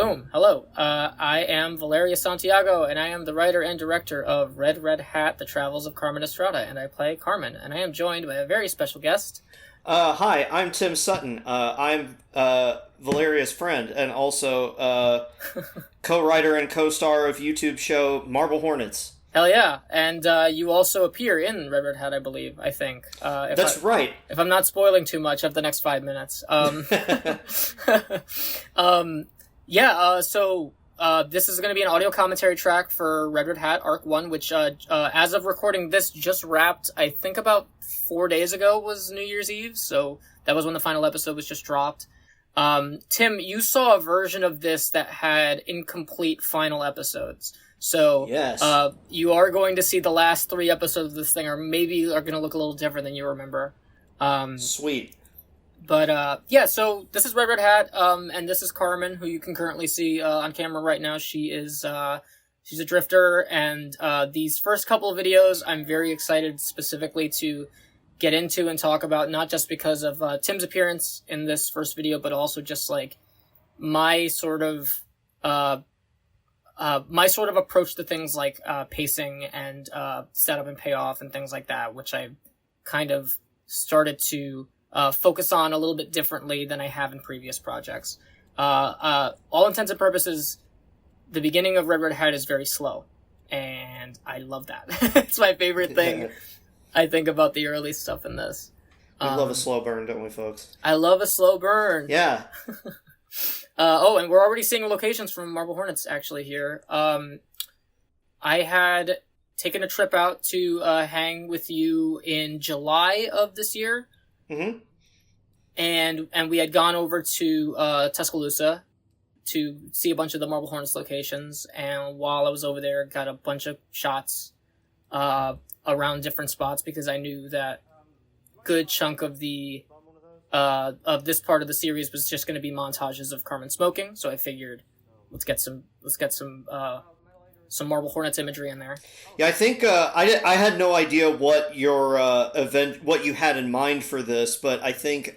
Boom. Hello. I am Valeria Santiago, and I am the writer and director of Red Red Hat, The Travels of Carmen Estrada, and I play Carmen. And I am joined by a very special guest. Hi, I'm Tim Sutton. I'm Valeria's friend and also co-writer and co-star of YouTube show Marble Hornets. Hell yeah. And you also appear in Red Red Hat, I believe, I think. Right. If I'm not spoiling too much of the next 5 minutes. So this is going to be an audio commentary track for Red Red Hat Arc 1, which as of recording this just wrapped, I think about 4 days ago was New Year's Eve, so that was when the final episode was just dropped. Tim, you saw a version of this that had incomplete final episodes. So yes. You are going to see the last 3 episodes of this thing are going to look a little different than you remember. Sweet. But, so this is Red Red Hat, and this is Carmen, who you can currently see on camera right now. She's a drifter, and these first couple of videos I'm very excited specifically to get into and talk about, not just because of Tim's appearance in this first video, but also just, like, my sort of approach to things like pacing and setup and payoff and things like that, which I kind of started to focus on a little bit differently than I have in previous projects. All intents and purposes, the beginning of Red Red Hat is very slow, and I love that. It's my favorite thing, I think, about the early stuff in this. We love a slow burn, don't we, folks? I love a slow burn. Yeah. And we're already seeing locations from Marble Hornets, actually, here. I had taken a trip out to hang with you in July of this year. Mm-hmm. And we had gone over to Tuscaloosa to see a bunch of the Marble Hornets locations, and while I was over there, got a bunch of shots around different spots, because I knew that good chunk of the of this part of the series was just going to be montages of Carmen smoking, so I figured let's get some Marble Hornets imagery in there. Yeah, I think I had no idea what your what you had in mind for this, but I think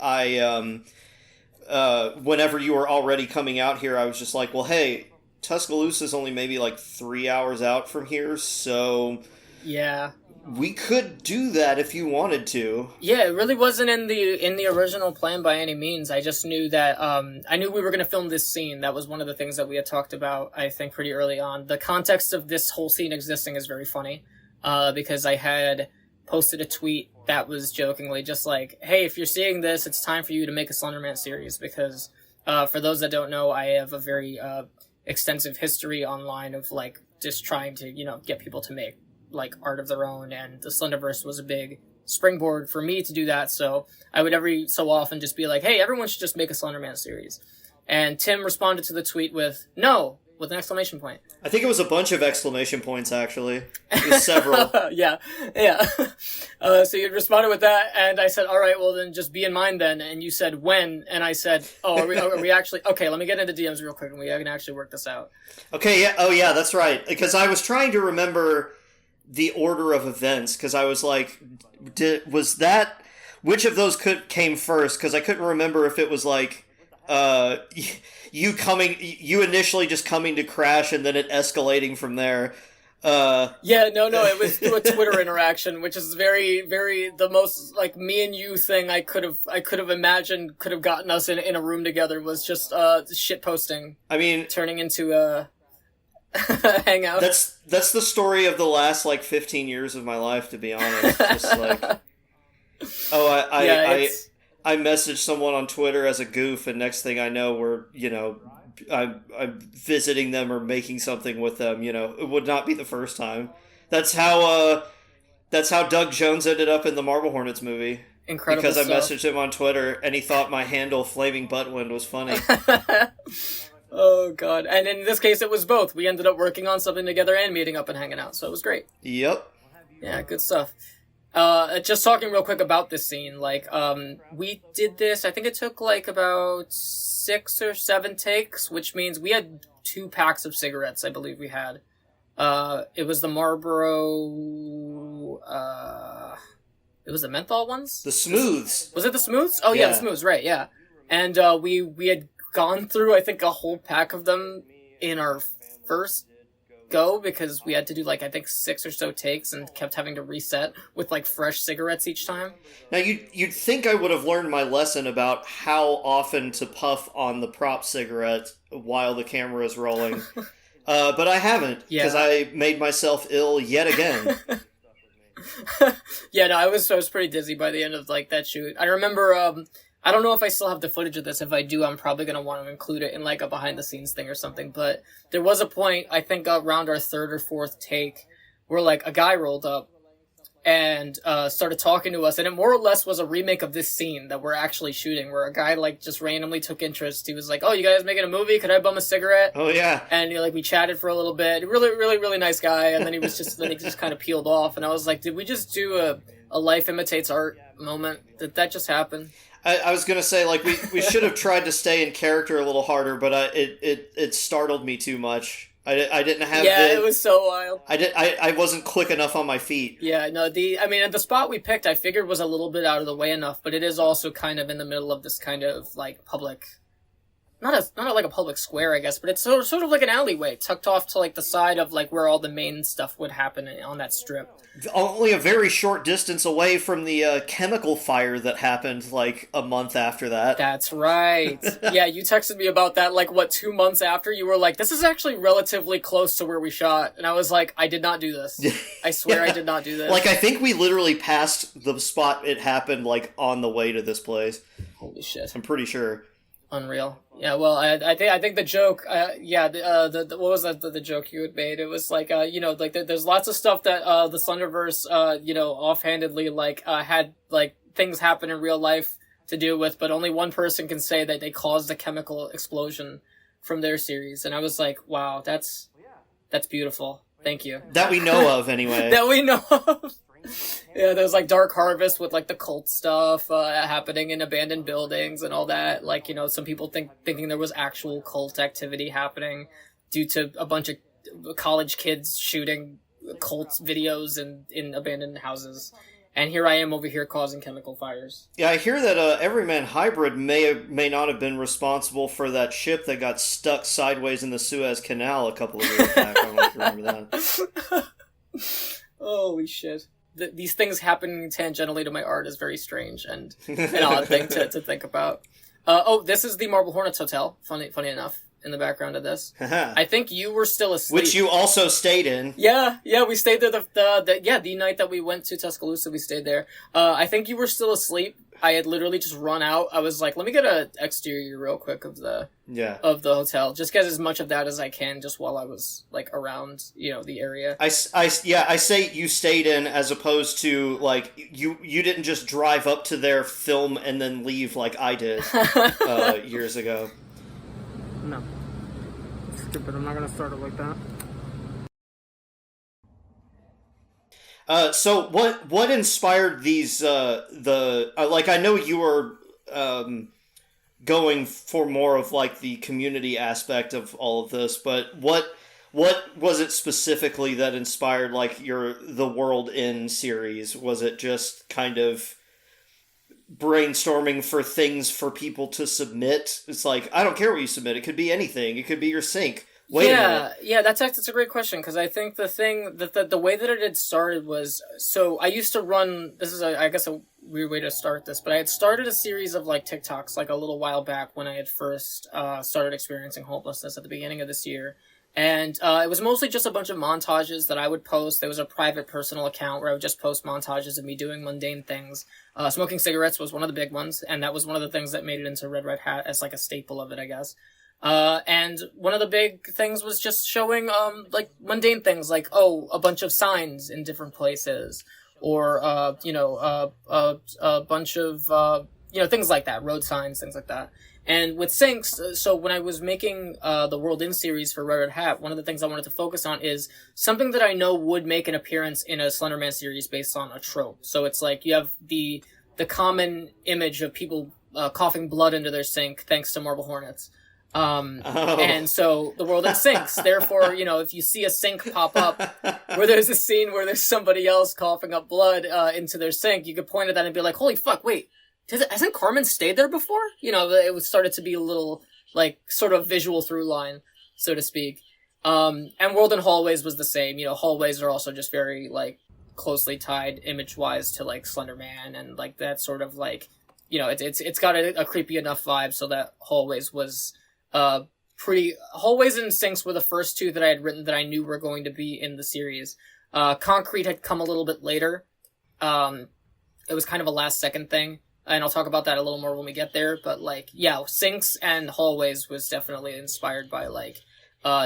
whenever you were already coming out here, I was just like, well, hey, Tuscaloosa's only maybe like 3 hours out from here, so yeah, we could do that if you wanted to. Yeah, it really wasn't in the original plan by any means. I just knew that I knew we were going to film this scene. That was one of the things that we had talked about, I think, pretty early on. The context of this whole scene existing is very funny, because I had posted a tweet that was jokingly just like, hey, if you're seeing this, it's time for you to make a Slenderman series, because for those that don't know, I have a very extensive history online of, like, just trying to, get people to make, like, art of their own, and the Slenderverse was a big springboard for me to do that, so I would every so often just be like, hey, everyone should just make a Slenderman series. And Tim responded to the tweet with, no, with an exclamation point. I think it was a bunch of exclamation points, actually. It was several. Yeah. So you responded with that, and I said, all right, well then just be in mind then, and you said, when? And I said, are we actually, okay, let me get into DMs real quick, and we can actually work this out. Okay, yeah, oh yeah, that's right, because I was trying to remember the order of events, because I was like, which of those came first? Because I couldn't remember if it was like you initially just coming to crash and then it escalating from there. No, it was through a Twitter interaction, which is very, very the most, like, me and you thing I could have imagined could have gotten us in a room together, was just shit posting. I mean, turning into a hangout. That's the story of the last, like, 15 years of my life, to be honest. Just like, I messaged someone on Twitter as a goof, and next thing I know, we're, I'm visiting them or making something with them. It would not be the first time. That's how Doug Jones ended up in the Marble Hornets movie. Incredible because stuff. I messaged him on Twitter, and he thought my handle Flaming Buttwind was funny. Oh, God. And in this case, it was both. We ended up working on something together and meeting up and hanging out, so it was great. Yep. Yeah, good stuff. Just talking real quick about this scene, like, we did this, I think it took, like, about 6 or 7 takes, which means we had 2 packs of cigarettes, I believe we had. It was the Marlboro, it was the menthol ones? The Smooths. Was it the Smooths? Oh, yeah, the Smooths, right, yeah. And, we had gone through, I think, a whole pack of them in our first go, because we had to do, like, I think 6 or so takes and kept having to reset with, like, fresh cigarettes each time. Now, you'd think I would have learned my lesson about how often to puff on the prop cigarette while the camera is rolling, but I haven't, because I made myself ill yet again. Yeah, no, I was pretty dizzy by the end of, like, that shoot. I remember, I don't know if I still have the footage of this. If I do, I'm probably going to want to include it in, like, a behind-the-scenes thing or something. But there was a point, I think around our 3rd or 4th take, where, like, a guy rolled up and started talking to us. And it more or less was a remake of this scene that we're actually shooting, where a guy, like, just randomly took interest. He was like, "Oh, you guys making a movie? Could I bum a cigarette?" Oh, yeah. And, you know, like, we chatted for a little bit. Really, really, really nice guy. And then he just kind of peeled off. And I was like, did we just do a life imitates art moment? Did that just happen? I was gonna say, like, we should have tried to stay in character a little harder, but it startled me too much. I didn't have it was so wild. I wasn't quick enough on my feet. Yeah, no, the spot we picked I figured was a little bit out of the way enough, but it is also kind of in the middle of this kind of, like, public, not like a public square, I guess, but it's sort of like an alleyway tucked off to, like, the side of, like, where all the main stuff would happen on that strip. Only a very short distance away from the chemical fire that happened, like, a month after that. That's right. Yeah, you texted me about that, like, 2 months after? You were like, this is actually relatively close to where we shot. And I was like, I did not do this. I swear I did not do this. Like, I think we literally passed the spot it happened, like, on the way to this place. Holy shit. I'm pretty sure. Unreal. Yeah, well, I think the joke, what was the joke you had made? It was like, you know, like, there's lots of stuff that, the Slenderverse, you know, offhandedly, like, had, like, things happen in real life to do with, but only one person can say that they caused a chemical explosion from their series. And I was like, wow, that's beautiful. Thank you. That we know of, anyway. That we know of. Yeah, there's, like, Dark Harvest with, like, the cult stuff happening in abandoned buildings and all that. Like, you know, some people thinking there was actual cult activity happening due to a bunch of college kids shooting cult videos in abandoned houses. And here I am over here causing chemical fires. Yeah, I hear that Everyman Hybrid may not have been responsible for that ship that got stuck sideways in the Suez Canal a couple of years back. I don't know if you remember that. Holy shit. These things happening tangentially to my art is very strange and an odd thing to think about. This is the Marble Hornets Hotel, funny enough, in the background of this. I think you were still asleep. Which you also stayed in. Yeah, we stayed there the night that we went to Tuscaloosa, we stayed there. I think you were still asleep. I had literally just run out. I was like, let me get an exterior real quick of the hotel. Just get as much of that as I can just while I was, like, around, you know, the area. I say you stayed in as opposed to, like, you didn't just drive up to their film and then leave like I did years ago. No. Stupid. I'm not going to start it like that. So what inspired these like, I know you were going for more of, like, the community aspect of all of this, but what was it specifically that inspired, like, the World In series? Was it just kind of brainstorming for things for people to submit? It's like, I don't care what you submit, it could be anything, it could be your sink. Wait a minute. Yeah, that's a great question, because I think the thing that the way that it had started was, so I used to run, this is I guess a weird way to start this, but I had started a series of, like, TikToks, like, a little while back when I had first started experiencing hopelessness at the beginning of this year. And it was mostly just a bunch of montages that I would post. There was a private personal account where I would just post montages of me doing mundane things. Smoking cigarettes was one of the big ones, and that was one of the things that made it into Red Red Hat as, like, a staple of it, I guess. And one of the big things was just showing, like, mundane things, like, a bunch of signs in different places, or, a bunch of, things like that, road signs, things like that. And with sinks, so when I was making, the World In series for Red Red Hat, one of the things I wanted to focus on is something that I know would make an appearance in a Slenderman series based on a trope. So it's like, you have the common image of people, coughing blood into their sink thanks to Marble Hornets. And so the world in sinks. Therefore, if you see a sink pop up where there's a scene where there's somebody else coughing up blood into their sink, you could point at that and be like, holy fuck, wait, hasn't Carmen stayed there before? It started to be a little like sort of visual through line, so to speak. And World in Hallways was the same. You know, hallways are also just very like closely tied image wise to like Slender Man, and like that sort of like, you know, it's got a creepy enough vibe, so that Hallways was pretty. Hallways and Sinks were the first two that I had written that I knew were going to be in the series. Concrete had come a little bit later. It was kind of a last second thing, and I'll talk about that a little more when we get there. But like, yeah, Sinks and Hallways was definitely inspired by like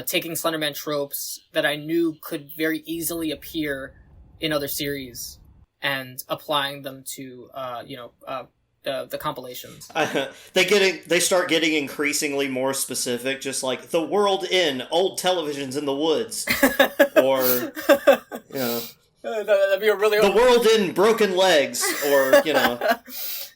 taking Slenderman tropes that I knew could very easily appear in other series and applying them to the compilations. They start getting increasingly more specific, just like the world in old televisions in the woods, or you know, that'd be a really the world in broken legs, or you know.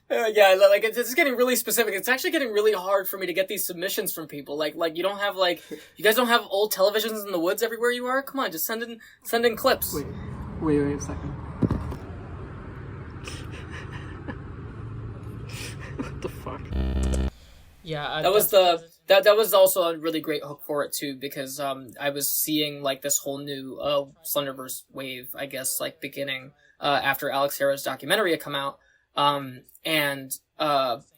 Yeah, like it's getting really specific. It's actually getting really hard for me to get these submissions from people. Like you don't have you guys don't have old televisions in the woods everywhere you are. Come on, just send in clips. Wait a second. What the fuck? Yeah, that was also a really great hook for it too, because I was seeing like this whole new Slenderverse wave, I guess, like beginning after Alex Harrow's documentary had come out. And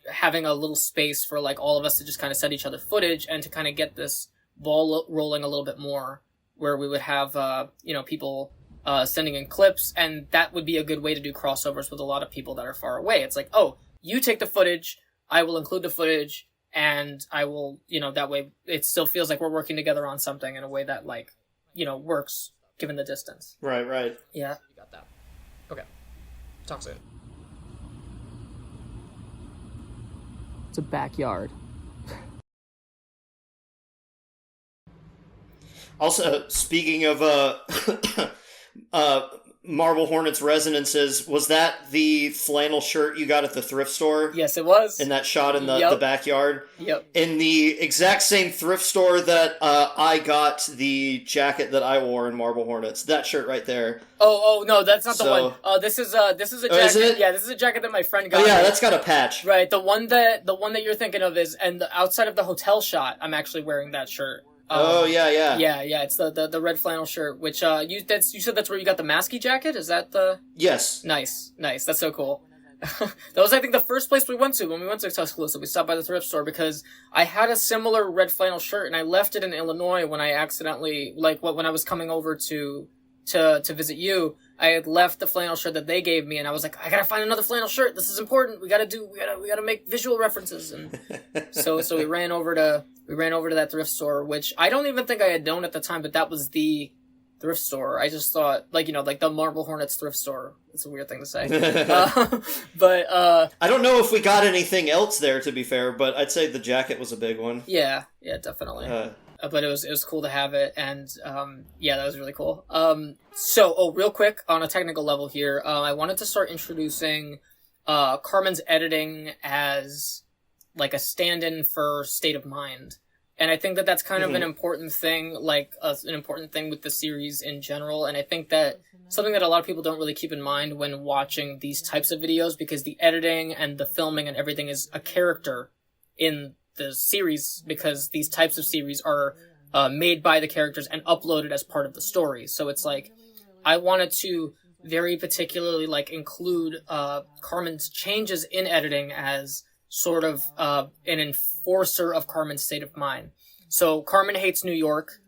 having a little space for like all of us to just kind of send each other footage and to kind of get this ball rolling a little bit more, where we would have people sending in clips, and that would be a good way to do crossovers with a lot of people that are far away. It's like, oh, you take the footage, I will include the footage, and I will, that way it still feels like we're working together on something in a way that like, works given the distance. Right. Yeah. You got that. Okay. Talk soon. It's a backyard. Also, speaking of Marble Hornets resonances, was that the flannel shirt you got at the thrift store? Yes, it was. In that shot in the backyard? Yep. In the exact same thrift store that I got the jacket that I wore in Marble Hornets. That shirt right there. Oh no, that's not the one. This is a jacket. Is it? Yeah, this is a jacket that my friend got. Oh yeah, that's got a patch. Right, the one that you're thinking of is, and outside of the hotel shot, I'm actually wearing that shirt. Yeah. Yeah. It's the red flannel shirt, which you said that's where you got the Masky jacket. Is that the? Yes. Nice. That's so cool. That was, I think, the first place we went to when we went to Tuscaloosa. We stopped by the thrift store because I had a similar red flannel shirt and I left it in Illinois when I accidentally, when I was coming over to visit you. I had left the flannel shirt that they gave me, and I was like, I gotta find another flannel shirt. This is important. We gotta make visual references, and so we ran over to that thrift store, which I don't even think I had known at the time, but that was the thrift store. I just thought, like the Marble Hornets thrift store. It's a weird thing to say, but I don't know if we got anything else there, to be fair, but I'd say the jacket was a big one. Yeah, definitely. But it was cool to have it, and that was really cool. Real quick on a technical level here, I wanted to start introducing Carmen's editing as like a stand-in for state of mind, and I think that that's kind of an important thing, an important thing with the series in general. And I think that something that a lot of people don't really keep in mind when watching these types of videos, because the editing and the filming and everything is a character in the series, because these types of series are made by the characters and uploaded as part of the story. So it's like, I wanted to very particularly include Carmen's changes in editing as sort of an enforcer of Carmen's state of mind. So Carmen hates New York.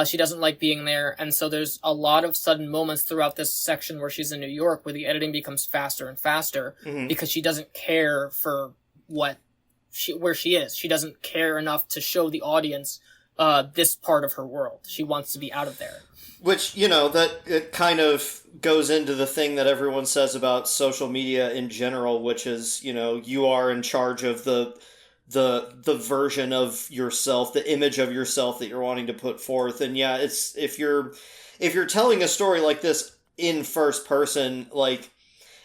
She doesn't like being there, and so there's a lot of sudden moments throughout this section where she's in New York where the editing becomes faster and faster because she doesn't care for where she is. She doesn't care enough to show the audience this part of her world. She wants to be out of there. Which, that it kind of goes into the thing that everyone says about social media in general, which is, you are in charge of the version of yourself, the image of yourself that you're wanting to put forth. And yeah, it's if you're telling a story like this in first person,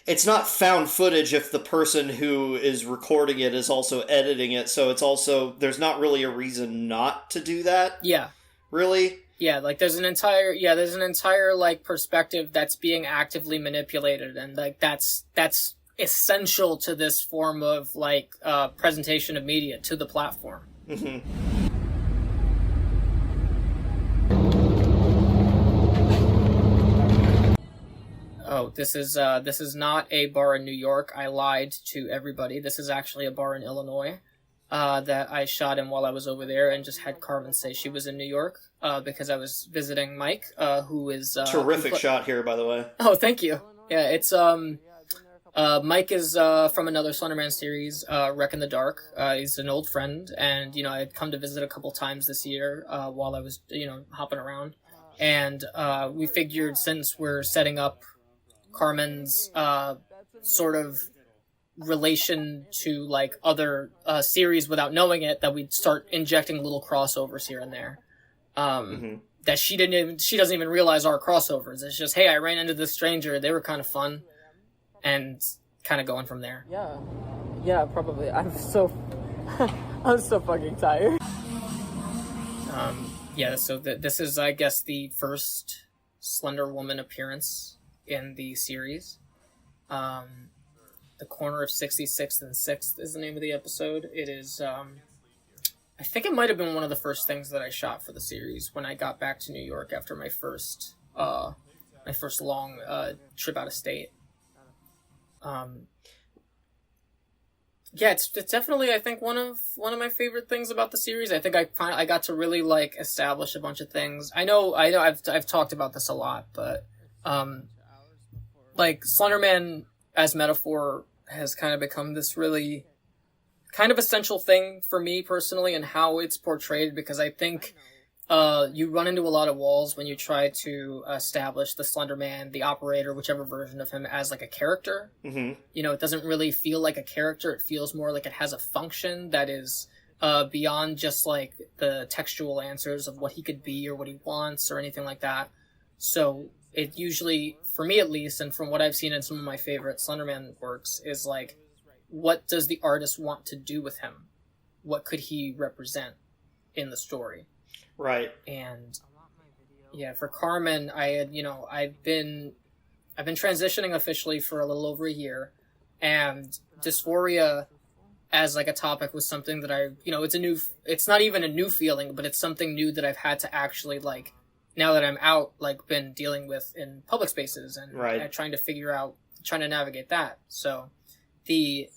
it's not found footage if the person who is recording it is also editing it, so it's also, there's not really a reason not to do that. Yeah. Really? Yeah, there's an entire perspective that's being actively manipulated, and that's essential to this form of presentation of media to the platform. Mm-hmm. Oh, this is not a bar in New York. I lied to everybody. This is actually a bar in Illinois that I shot in while I was over there, and just had Carmen say she was in New York because I was visiting Mike, who is Terrific shot here, by the way. Oh, thank you. Yeah, it's Mike is from another Slenderman series, Wreck in the Dark. He's an old friend, and I had come to visit a couple times this year while I was hopping around, and we figured, since we're setting up Carmen's sort of relation to like other series without knowing it, that we'd start injecting little crossovers here and there. That she doesn't even realize our crossovers. It's just, hey, I ran into this stranger, they were kind of fun, and kind of going from there. Yeah, probably. I'm so fucking tired. So this is, I guess, the first Slender Woman appearance in the series. The Corner of 66th and 6th is the name of the episode. It is, I think it might have been one of the first things that I shot for the series when I got back to New York after my first long trip out of state. It's definitely, I think, one of my favorite things about the series. I think I got to really like establish a bunch of things. I know I've talked about this a lot, but like Slenderman as metaphor has kind of become this really kind of essential thing for me personally, and how it's portrayed, because I think you run into a lot of walls when you try to establish the Slender Man, the operator, whichever version of him, as like a character. Mm-hmm. It doesn't really feel like a character. It feels more like it has a function that is beyond just like the textual answers of what he could be or what he wants or anything like that. So it usually, for me at least, and from what I've seen in some of my favorite Slenderman works, is like, what does the artist want to do with him? What could he represent in the story? Right. And for Carmen, I've been transitioning officially for a little over a year, and dysphoria as like a topic was something that it's not even a new feeling, but it's something new that I've had to actually, like, now that I'm out, like, been dealing with in public spaces and trying to navigate that. So the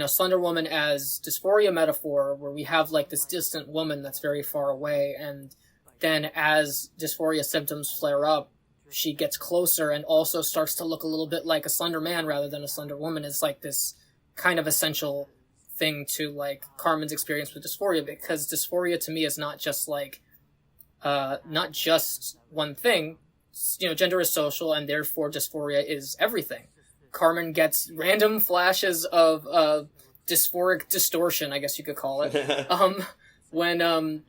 Slender Woman as dysphoria metaphor, where we have like this distant woman that's very far away, and then as dysphoria symptoms flare up, she gets closer and also starts to look a little bit like a Slender Man rather than a Slender Woman. It's like this kind of essential thing to like Carmen's experience with dysphoria, because dysphoria to me is not just like not just one thing. Gender is social, and therefore dysphoria is everything. Carmen gets random flashes of dysphoric distortion, I guess you could call it, when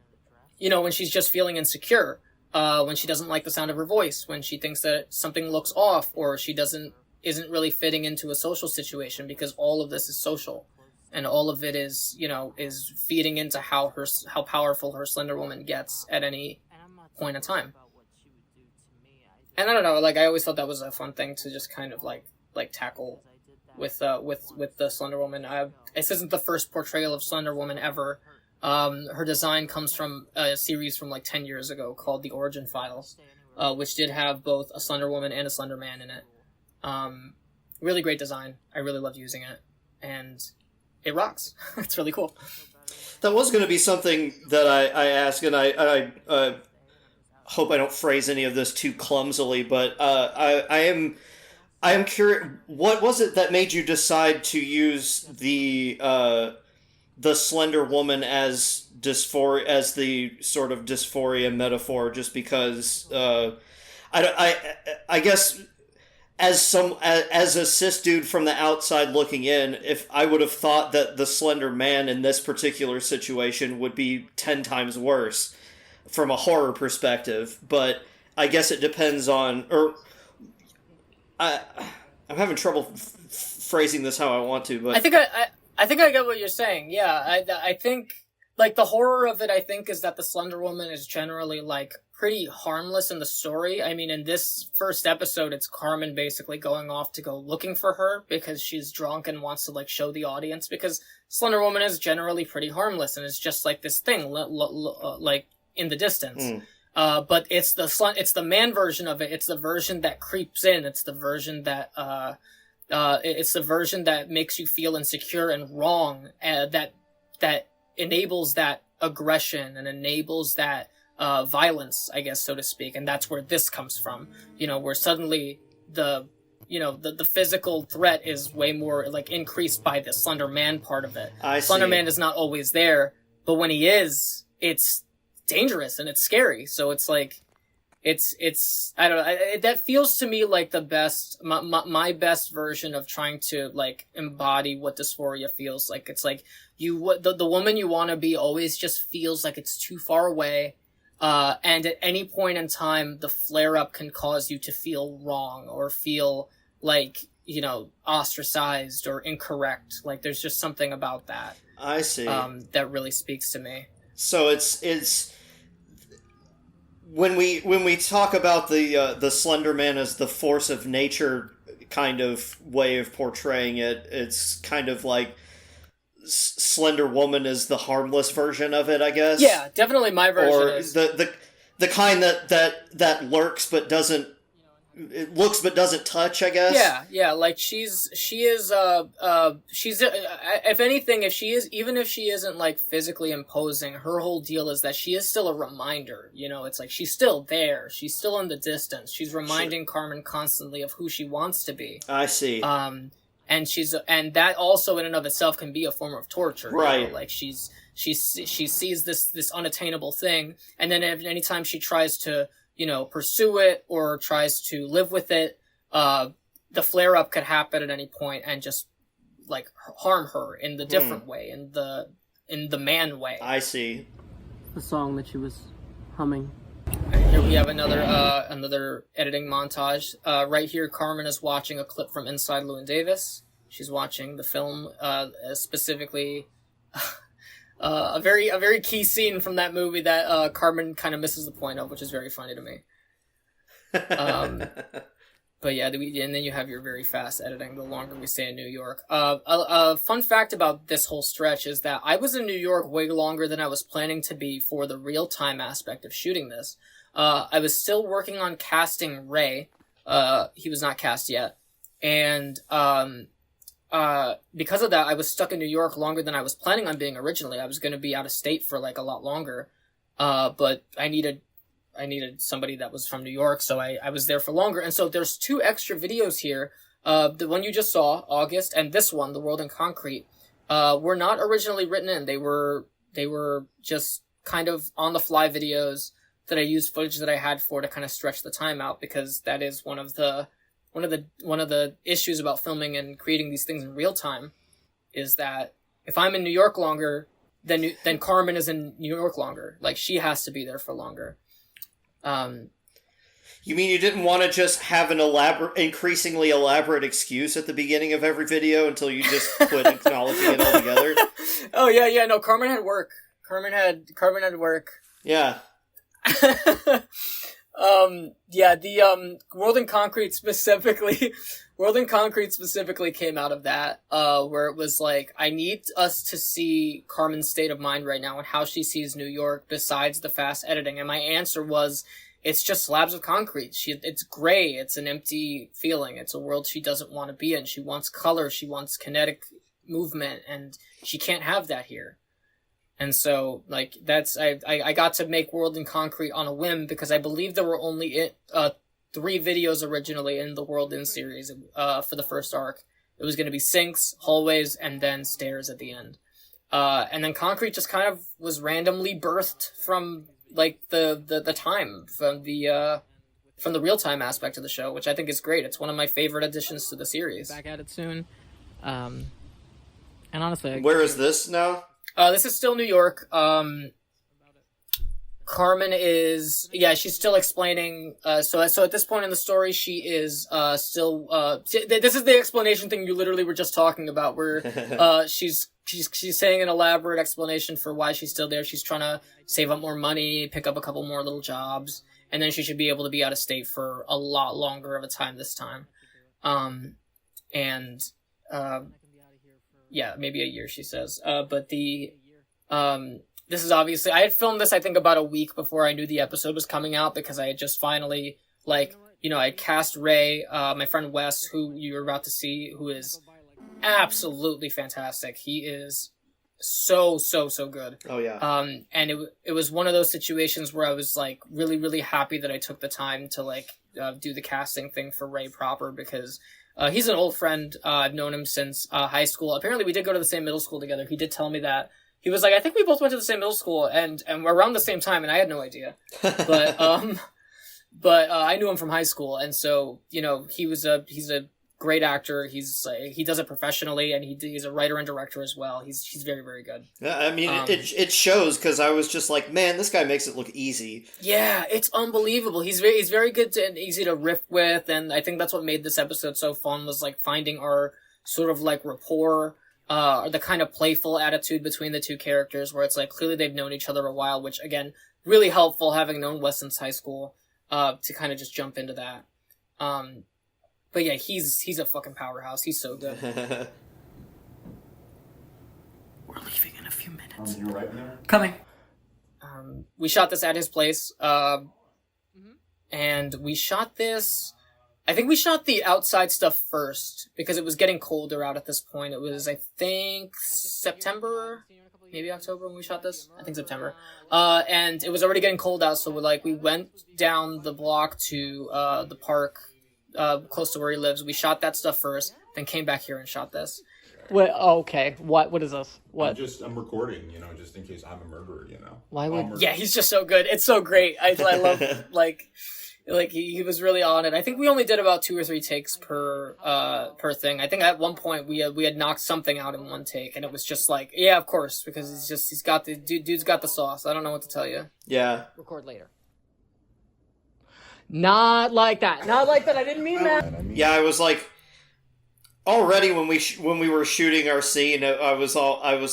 she's just feeling insecure, when she doesn't like the sound of her voice, when she thinks that something looks off, or she isn't really fitting into a social situation, because all of this is social, and all of it is feeding into how powerful her Slender Woman gets at any point in time. And I don't know, like, I always thought that was a fun thing to just kind of like tackle with the Slender Woman. This isn't the first portrayal of Slender Woman ever. Her design comes from a series from like 10 years ago called The Origin Files, which did have both a Slender Woman and a Slender Man in it. Really great design. I really loved using it, and it rocks. It's really cool. That was going to be something that I asked, and I hope I don't phrase any of this too clumsily, but I am curious. What was it that made you decide to use the Slender Woman as the sort of dysphoria metaphor? Just because I guess as a cis dude from the outside looking in, if I would have thought that the Slender Man in this particular situation would be 10 times worse from a horror perspective, but I guess it depends on, or I'm having trouble phrasing this how I want to, but I think I get what you're saying. Yeah, I think like the horror of it, I think, is that the Slender Woman is generally like pretty harmless in the story. I mean, in this first episode, it's Carmen basically going off to go looking for her because she's drunk and wants to like show the audience, because Slender Woman is generally pretty harmless, and it's just like this thing, like in the distance. But it's the man version of it. It's the version that creeps in. It's the version that it's the version that makes you feel insecure and wrong. That enables that aggression and enables that violence, I guess, so to speak. And that's where this comes from. Where suddenly the physical threat is way more like increased by the Slender Man part of it. Slender Man is not always there, but when he is, it's dangerous and it's scary. So it's like, it's I don't know. That feels to me like the best, my best version of trying to like embody what dysphoria feels like. It's like the woman you want to be always just feels like it's too far away. And at any point in time, the flare up can cause you to feel wrong or feel like, ostracized or incorrect. Like there's just something about that. I see. That really speaks to me. So it's when we talk about the Slender Man as the force of nature kind of way of portraying it, it's kind of like Slender Woman is the harmless version of it, I guess. Yeah, definitely my version is the kind that lurks but doesn't. It looks but doesn't touch, I guess. Yeah. Like she is. If anything, even if she isn't like physically imposing, her whole deal is that she is still a reminder. It's like she's still there. She's still in the distance. She's reminding Carmen constantly of who she wants to be. I see. And that also in and of itself can be a form of torture. Right. Like she sees this unattainable thing, and then anytime she tries to pursue it or tries to live with it, the flare up could happen at any point and just like harm her in the different way, in the man way. I see. The song that she was humming. And here we have another editing montage. Right here, Carmen is watching a clip from Inside Llewyn Davis. She's watching the film, specifically. A very key scene from that movie that Carmen kind of misses the point of, which is very funny to me. But yeah, and then you have your very fast editing the longer we stay in New York. A fun fact about this whole stretch is that I was in New York way longer than I was planning to be for the real-time aspect of shooting this. I was still working on casting Ray. He was not cast yet. And because of that, I was stuck in New York longer than I was planning on being originally. I was going to be out of state for like a lot longer. But I needed somebody that was from New York, so I was there for longer. And so there's 2 extra videos here. The one you just saw, August, and this one, The World in Concrete, were not originally written in. They were just kind of on the fly videos that I used footage that I had for to kind of stretch the time out, because that is one of the issues about filming and creating these things in real time, is that if I'm in New York longer, then Carmen is in New York longer. Like she has to be there for longer. You mean you didn't want to just have an increasingly elaborate excuse at the beginning of every video until you just quit acknowledging it altogether? Oh yeah. No, Carmen had work. Carmen had work. Yeah. The World in Concrete specifically came out of that, where it was like, I need us to see Carmen's state of mind right now and how she sees New York besides the fast editing. And my answer was, it's just slabs of concrete. It's gray. It's an empty feeling. It's a world she doesn't want to be in. She wants color. She wants kinetic movement, and she can't have that here. And so, like, I got to make World in Concrete on a whim, because I believe there were only 3 videos originally in the World in series for the first arc. It was going to be sinks, hallways, and then stairs at the end. And then Concrete just kind of was randomly birthed from, like, the time, from the real-time aspect of the show, which I think is great. It's one of my favorite additions to the series. Back at it soon. And honestly... Where is this now? This is still New York. Carmen is, she's still explaining, so at this point in the story, she is, still, this is the explanation thing you literally were just talking about, where, she's saying an elaborate explanation for why she's still there. She's trying to save up more money, pick up a couple more little jobs, and then she should be able to be out of state for a lot longer of a time this time. maybe a year, she says. But this is obviously, I had filmed this, I think, about a week before I knew the episode was coming out, because I had just finally, like, I cast Ray, my friend Wes, who you were about to see, who is absolutely fantastic. He is so good. Oh yeah. And it was one of those situations where I was like really, really happy that I took the time to like do the casting thing for Ray proper, because he's an old friend. I've known him since high school. Apparently we did go to the same middle school together. He did tell me that. He was like, I think we both went to the same middle school and we're around the same time, and I had no idea. But I knew him from high school, and so, he's a great actor. He does it professionally, and he's a writer and director as well. He's very, very good. Yeah, I mean, it shows, because I was just like, man, this guy makes it look easy. Yeah, it's unbelievable. He's very good and easy to riff with, and I think that's what made this episode so fun, was like finding our sort of like rapport, or the kind of playful attitude between the two characters, where it's like clearly they've known each other a while, which again, really helpful having known Wes since high school, to kind of just jump into that. But yeah, he's a fucking powerhouse. He's so good. We're leaving in a few minutes. You're right there? Coming. We shot this at his place, and we shot this... I think we shot the outside stuff first, because it was getting colder out at this point. It was, I think, September, maybe October when we shot this. I think September. And it was already getting cold out, so we went down the block to the park, close to where he lives. We shot that stuff first, then came back here and shot this. Wait, okay. What is this? What? I'm recording, just in case I'm a murderer, Why would... Yeah, he's just so good. It's so great. I love, he was really on it. I think we only did about 2 or 3 takes per thing. I think at one point we had knocked something out in one take, and it was just like, yeah, of course, because he's got the dude's got the sauce. I don't know what to tell you. Yeah. Record later. Not like that. Not like that. I didn't mean that. Yeah, I was like, already when we were shooting our scene, I was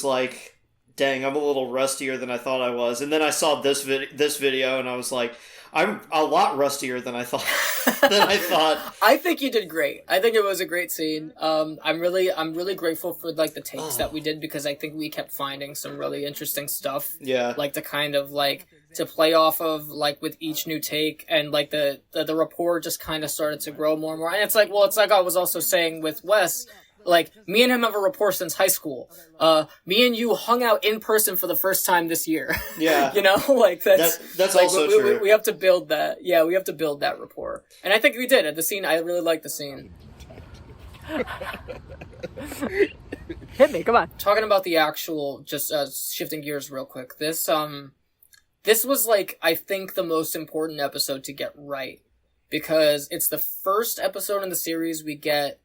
like, dang, I'm a little rustier than I thought I was. And then I saw this video, and I was like, I'm a lot rustier than I thought. I think you did great. I think it was a great scene. I'm really grateful for like the takes that we did, because I think we kept finding some really interesting stuff. Yeah. Like to kind of like to play off of, like with each new take, and like the rapport just kind of started to grow more and more. And it's like I was also saying with Wes, like, me and him have a rapport since high school. Me and you hung out in person for the first time this year. Yeah. Like that's like, also true. We have to build that. Yeah, we have to build that rapport. And I think we did. At the scene, I really liked the scene. Hit me, come on. Talking about the actual, just shifting gears real quick. This was like, I think, the most important episode to get right, because it's the first episode in the series we get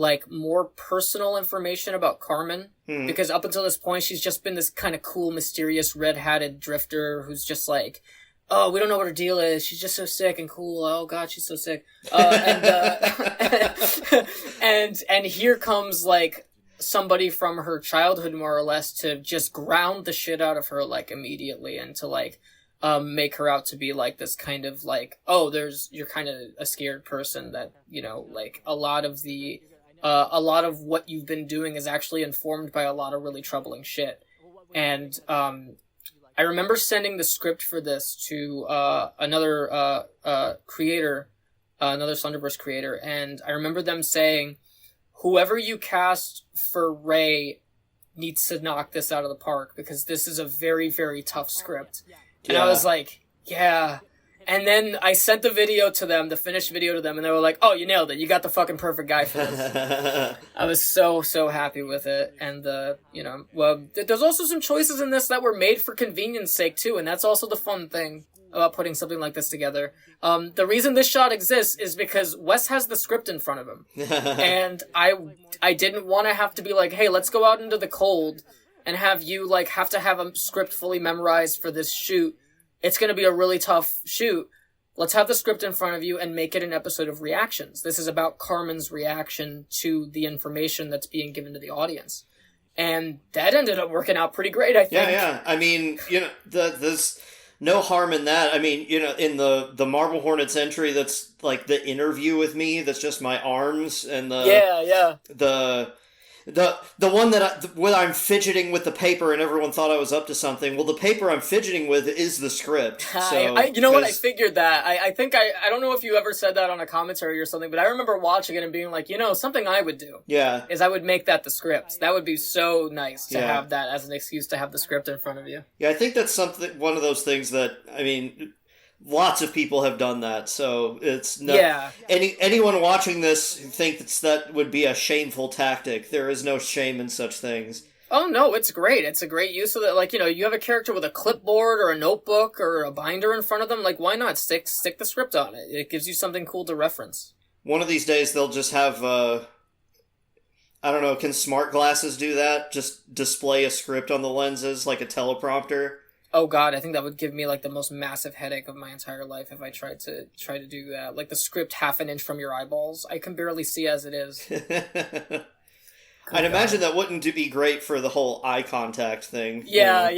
like more personal information about Carmen, because up until this point she's just been this kind of cool, mysterious, red-hatted drifter who's just like, oh, we don't know what her deal is, she's just so sick and cool, oh god, she's so sick, and here comes like somebody from her childhood, more or less, to just ground the shit out of her like immediately, and to like make her out to be like this kind of like, oh, you're kind of a scared person, that like a lot of what you've been doing is actually informed by a lot of really troubling shit. And I remember sending the script for this to another creator, another Slenderverse creator, and I remember them saying, whoever you cast for Ray needs to knock this out of the park, because this is a very, very tough script. And I was like, yeah. And then I sent the finished video to them, and they were like, oh, you nailed it. You got the fucking perfect guy for this. I was so happy with it. And, there's also some choices in this that were made for convenience sake, too, and that's also the fun thing about putting something like this together. The reason this shot exists is because Wes has the script in front of him. And I didn't want to have to be like, hey, let's go out into the cold and have you, like, have to have a script fully memorized for this shoot. It's going to be a really tough shoot. Let's have the script in front of you and make it an episode of reactions. This is about Carmen's reaction to the information that's being given to the audience. And that ended up working out pretty great, I think. Yeah. I mean, there's no harm in that. I mean, in the Marble Hornets entry, that's like the interview with me, that's just my arms, and The one that when I'm fidgeting with the paper and everyone thought I was up to something. Well, the paper I'm fidgeting with is the script. So you know what? I figured that. I think I don't know if you ever said that on a commentary or something, but I remember watching it and being like, something I would do. Yeah. Is I would make that the script. That would be so nice to have that as an excuse to have the script in front of you. Yeah, I think that's one of those things that, I mean, lots of people have done that, so it's not... Yeah. Anyone watching this who thinks that would be a shameful tactic, there is no shame in such things. Oh, no, it's great. It's a great use of it. Like, you have a character with a clipboard or a notebook or a binder in front of them. Like, why not stick the script on it? It gives you something cool to reference. One of these days, they'll just have, I don't know, can smart glasses do that? Just display a script on the lenses like a teleprompter? Oh god, I think that would give me like the most massive headache of my entire life if I tried to do that. Like the script half an inch from your eyeballs. I can barely see as it is. I'd imagine that wouldn't be great for the whole eye contact thing. Yeah.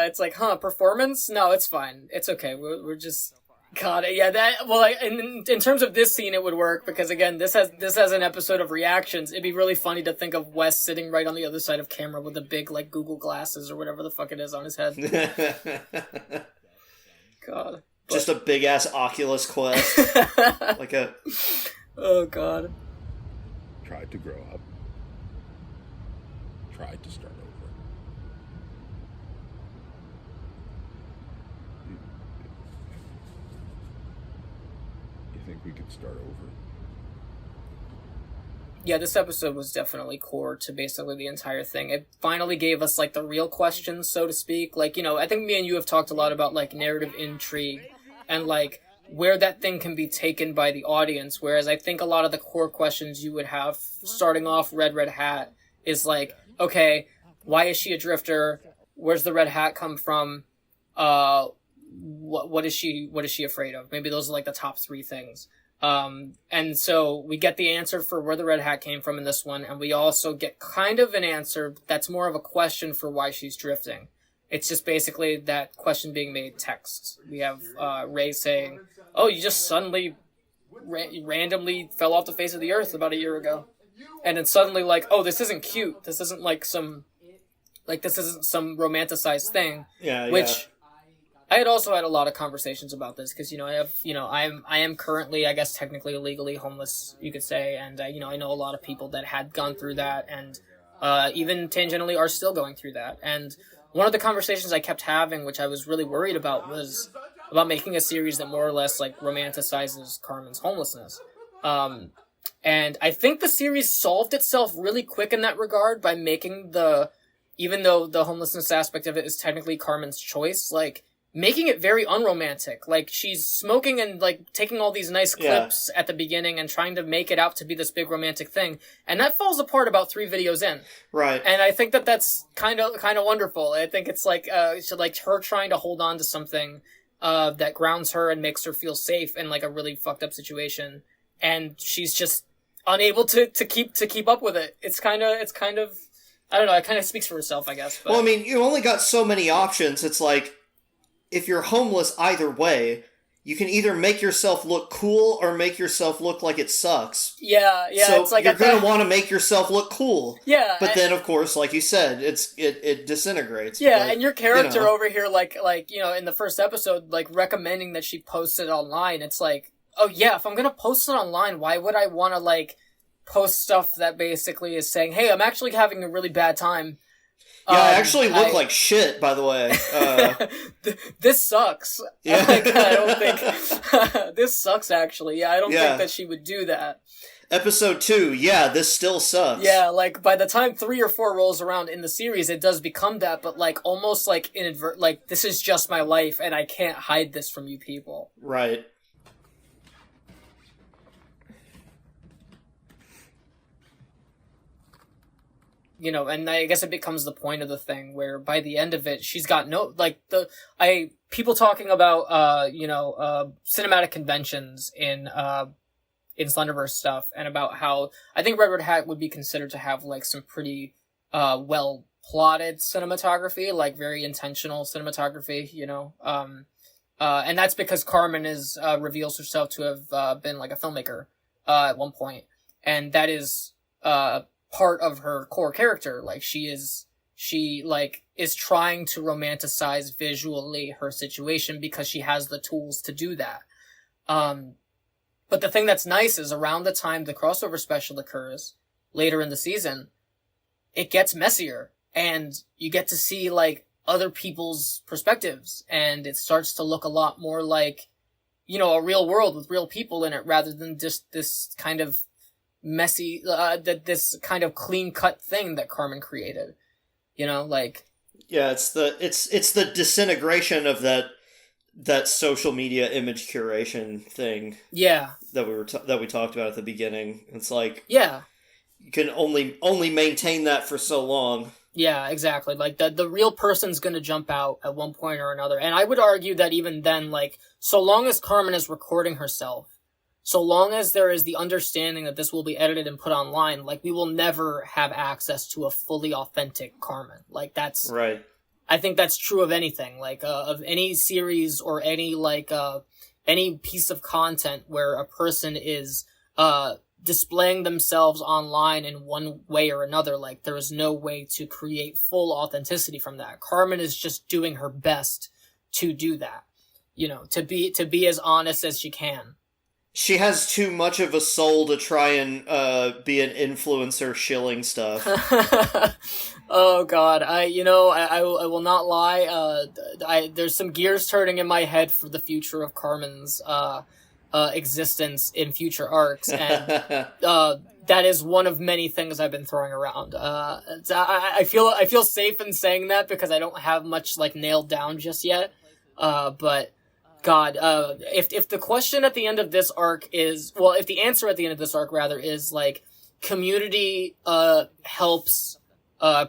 It's like, performance? No, it's fine. It's okay. We're just... God, yeah, in terms of this scene, it would work, because again, this has an episode of reactions. It'd be really funny to think of Wes sitting right on the other side of camera with the big, like, Google glasses or whatever the fuck it is on his head. God. Just a big-ass Oculus Quest. Like a... Oh, God. Tried to grow up. Tried to start over. Think we could start over? Yeah, this episode was definitely core to basically the entire thing. It finally gave us, like, the real questions, so to speak. Like, I think me and you have talked a lot about, like, narrative intrigue and, like, where that thing can be taken by the audience, whereas I think a lot of the core questions you would have starting off Red Hat is, like, okay, why is she a drifter? Where's the red hat come from? What is she afraid of? Maybe those are like the top three things. And so we get the answer for where the red hat came from in this one, and we also get kind of an answer that's more of a question for why she's drifting. It's just basically that question being made text. We have Ray saying, "Oh, you just suddenly randomly fell off the face of the earth about a year ago," and then suddenly like, "Oh, this isn't cute. This isn't some romanticized thing." Yeah, which. I had also had a lot of conversations about this because, I am currently, I guess, technically illegally homeless, you could say, and, I know a lot of people that had gone through that and even tangentially are still going through that. And one of the conversations I kept having, which I was really worried about, was about making a series that more or less, like, romanticizes Carmen's homelessness. And I think the series solved itself really quick in that regard by making even though the homelessness aspect of it is technically Carmen's choice, like, making it very unromantic. Like, she's smoking and, like, taking all these nice clips at the beginning and trying to make it out to be this big romantic thing. And that falls apart about 3 videos in. Right. And I think that's kind of wonderful. I think it's like, her trying to hold on to something, that grounds her and makes her feel safe in, like, a really fucked up situation. And she's just unable to keep up with it. It's kind of, I don't know, it kind of speaks for herself, I guess. But. Well, I mean, you only got so many options. It's like, if you're homeless either way, you can either make yourself look cool or make yourself look like it sucks. Yeah. So it's like you're going to want to make yourself look cool. Yeah. But then, of course, like you said, it disintegrates. Yeah, but, and your character over here, like in the first episode, like, recommending that she post it online, it's like, oh yeah, if I'm going to post it online, why would I want to, like, post stuff that basically is saying, hey, I'm actually having a really bad time. Yeah, I actually look like shit, by the way. This sucks. Yeah. Like, I don't think... this sucks, actually. Yeah, I don't think that she would do that. Episode 2, yeah, this still sucks. Yeah, like, by the time 3 or 4 rolls around in the series, it does become that, but, like, almost, like, like, this is just my life, and I can't hide this from you people. Right. And I guess it becomes the point of the thing where by the end of it, she's got people talking about, cinematic conventions in Slenderverse stuff, and about how I think Red Hat would be considered to have, like, some pretty, well plotted cinematography, like very intentional cinematography, and that's because Carmen reveals herself to have, been like a filmmaker, at one point. And that is, part of her core character. Like, she is trying to romanticize visually her situation because she has the tools to do that. But the thing that's nice is around the time the crossover special occurs, later in the season, it gets messier, and you get to see, like, other people's perspectives, and it starts to look a lot more like, you know, a real world with real people in it, rather than just this kind of messy, this kind of clean-cut thing that Carmen created. You know, like... Yeah, it's the disintegration of that social media image curation thing. Yeah. That we talked about at the beginning. It's like... Yeah. You can only maintain that for so long. Yeah, exactly. Like, the real person's gonna jump out at one point or another. And I would argue that even then, like, so long as Carmen is recording herself, so long as there is the understanding that this will be edited and put online, like, we will never have access to a fully authentic Carmen. Like, that's... Right. I think that's true of anything. Like, of any series or any, like, any piece of content where a person is, displaying themselves online in one way or another. Like, there is no way to create full authenticity from that. Carmen is just doing her best to do that. You know, to be as honest as she can. She has too much of a soul to try and be an influencer shilling stuff. Oh God, I will not lie. There's some gears turning in my head for the future of Carmen's existence in future arcs, and that is one of many things I've been throwing around. I feel safe in saying that because I don't have much, like, nailed down just yet. But God, if the question at the end of this arc is, well, if the answer at the end of this arc rather is, like, community helps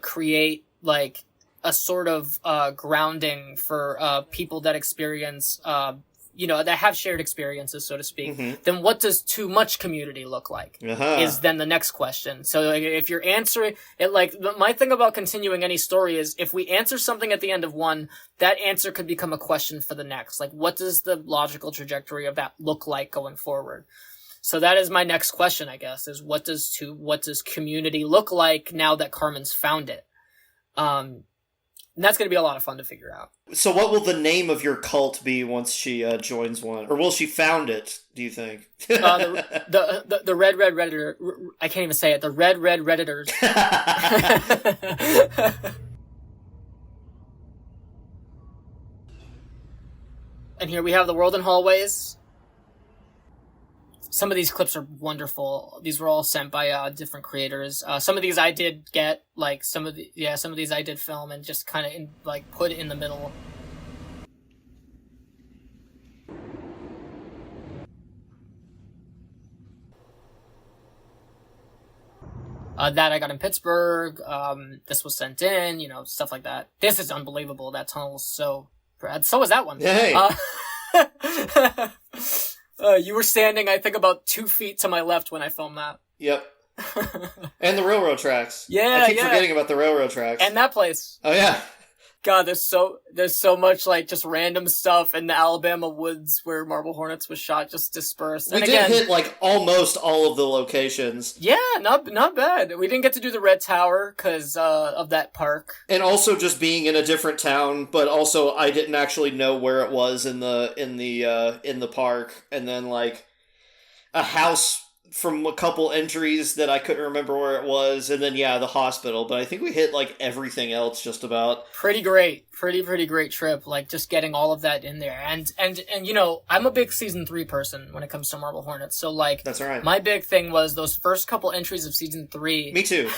create, like, a sort of grounding for people that experience that have shared experiences, so to speak, then what does too much community look like? Is then the next question. So, like, if you're answering it, like, my thing about continuing any story is, if we answer something at the end of one, that answer could become a question for the next. Like, what does the logical trajectory of that look like going forward? So that is my next question, I guess, is what does community look like now that Carmen's found it? And that's going to be a lot of fun to figure out. So what will the name of your cult be once she joins one? Or will she found it, do you think? The Red Redditor... I can't even say it. The Red Redditors. And here we have the world in hallways. Some of these clips are wonderful. These were all sent by different creators. Some of these I did get, like, some of these I did film and just kind of put in the middle. That I got in Pittsburgh. This was sent in, stuff like that. This is unbelievable. That tunnel's so rad. So was that one. Hey. You were standing, I think, about 2 feet to my left when I filmed that. Yep. And the railroad tracks. Yeah, I keep forgetting about the railroad tracks. And that place. Oh, yeah. God, there's so much, like, just random stuff in the Alabama woods where Marble Hornets was shot, just dispersed. We did hit, like, almost all of the locations. Yeah, not bad. We didn't get to do the Red Tower because of that park. And also just being in a different town, but also I didn't actually know where it was in the park. And then, like, a house from a couple entries that I couldn't remember where it was, and then, yeah, the hospital. But I think we hit, like, everything else just about. Pretty great. Pretty great trip, like, just getting all of that in there. And I'm a big Season 3 person when it comes to Marble Hornets, so, like... That's right. My big thing was those first couple entries of Season 3... Me too.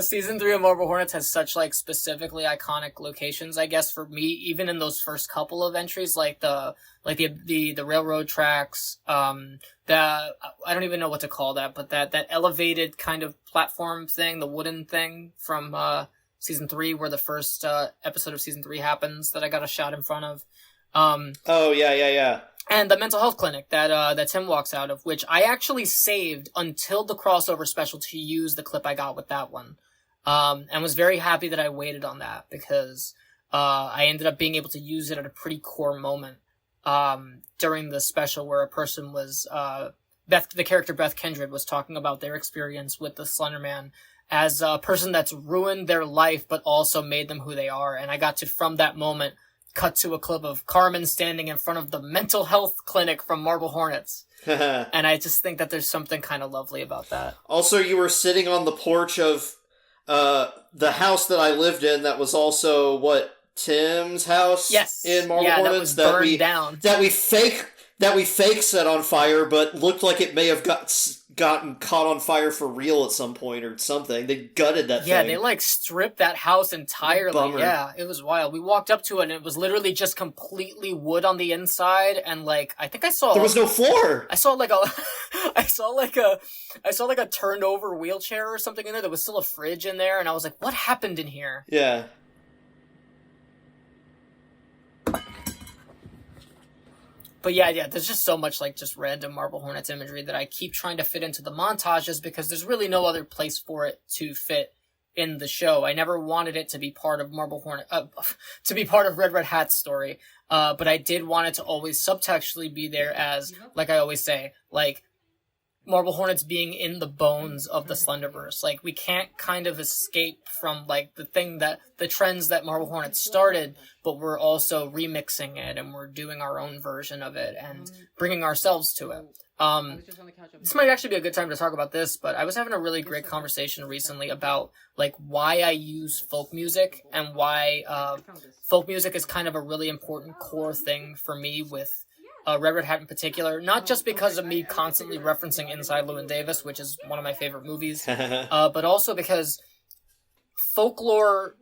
Season 3 of Marble Hornets has such, like, specifically iconic locations, I guess, for me, even in those first couple of entries, like the railroad tracks, I don't even know what to call that, but that elevated kind of platform thing, the wooden thing from Season 3, where the first episode of Season 3 happens, that I got a shot in front of. Oh, yeah. And the mental health clinic that Tim walks out of, which I actually saved until the crossover special to use the clip I got with that one. And was very happy that I waited on that, because I ended up being able to use it at a pretty core moment during the special, where a person was the character Beth Kindred was talking about their experience with the Slender Man as a person that's ruined their life, but also made them who they are. And I got to, from that moment, cut to a clip of Carmen standing in front of the mental health clinic from Marble Hornets. And I just think that there's something kind of lovely about that. Also, you were sitting on the porch of the house that I lived in that was also, Tim's house? Yes. In Marble Hornets? That was burned down. That we fake set on fire, but looked like it may have gotten caught on fire for real at some point or something. They gutted that thing. Yeah, they stripped that house entirely. Bummer. Yeah, it was wild. We walked up to it and it was literally just completely wood on the inside, and I think I saw there was no floor. I saw I saw a turned over wheelchair or something in there. There was still a fridge in there, and I was like, what happened in here? Yeah. But yeah, there's just so much just random Marble Hornets imagery that I keep trying to fit into the montages because there's really no other place for it to fit in the show. I never wanted it to be part of to be part of Red Red Hat's story. But I did want it to always subtextually be there as, like I always say, Marble Hornets being in the bones of the Slenderverse. We can't kind of escape from, the trends that Marble Hornets started, but we're also remixing it, and we're doing our own version of it, and bringing ourselves to it. This might actually be a good time to talk about this, but I was having a really great conversation recently about, why I use folk music, and why, folk music is kind of a really important core thing for me with Red Red Hat in particular, not just because of me constantly referencing Inside Llewyn Davis, which is one of my favorite movies, but also because folklore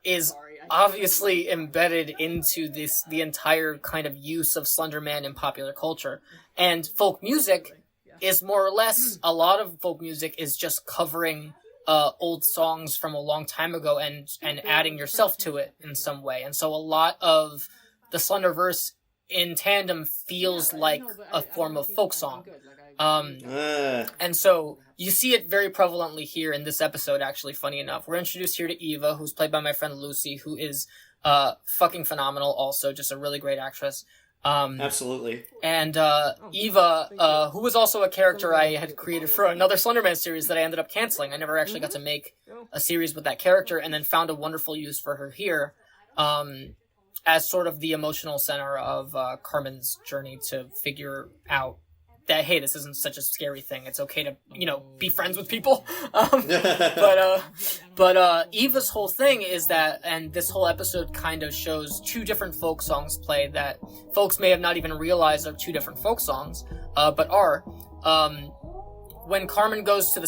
is obviously embedded into the entire kind of use of Slender Man in popular culture. And folk music is more or less, a lot of folk music is just covering old songs from a long time ago and adding yourself to it in some way. And so a lot of the Slenderverse in tandem feels like a form of folk song. And so you see it very prevalently here in this episode, actually, funny enough. We're introduced here to Eva, who's played by my friend Lucy, who is fucking phenomenal also, just a really great actress. Absolutely. And Eva, who was also a character I had created for another Slenderman series that I ended up canceling. I never actually got to make a series with that character, and then found a wonderful use for her here. As sort of the emotional center of Carmen's journey to figure out that, hey, this isn't such a scary thing. It's okay to, be friends with people. But Eva's whole thing is that, and this whole episode kind of shows two different folk songs play that folks may have not even realized are two different folk songs, but are. When Carmen goes to the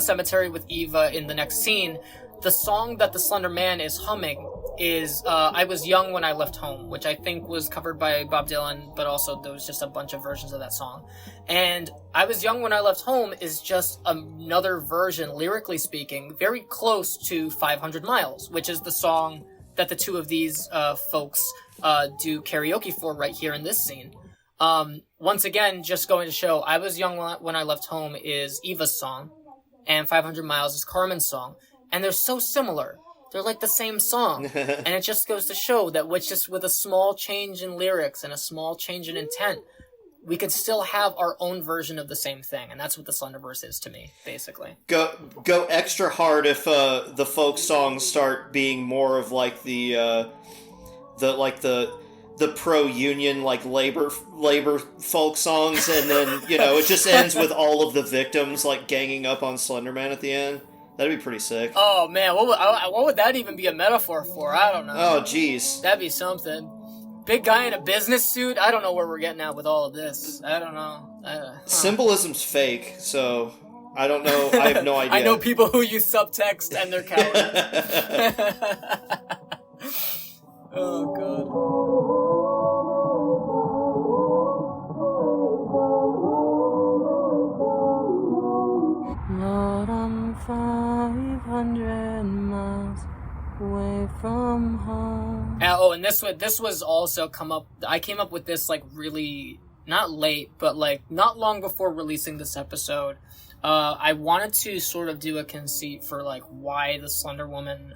cemetery with Eva in the next scene, the song that the Slender Man is humming is I Was Young When I Left Home, which I think was covered by Bob Dylan, but also there was just a bunch of versions of that song. And I Was Young When I Left Home is just another version, lyrically speaking, very close to 500 Miles, which is the song that the two of these folks do karaoke for right here in this scene. Once again, just going to show, I Was Young When I Left Home is Eva's song, and 500 Miles is Carmen's song. And they're so similar. They're like the same song. And it just goes to show that with a small change in lyrics and a small change in intent, we could still have our own version of the same thing. And that's what the Slenderverse is to me, basically. Go extra hard if the folk songs start being more of the pro-union, labor folk songs, and then, it just ends with all of the victims, ganging up on Slenderman at the end. That'd be pretty sick. Oh, man, what would that even be a metaphor for? I don't know. Oh, jeez. That'd be something. Big guy in a business suit? I don't know where we're getting at with all of this. I don't know. Symbolism's fake, so I don't know. I have no idea. I know people who use subtext, and they're cowards. Oh, God. Lord, I'm 500 miles away from home. And this was also I came up with this really not late, but not long before releasing this episode. I wanted to sort of do a conceit for why the Slender Woman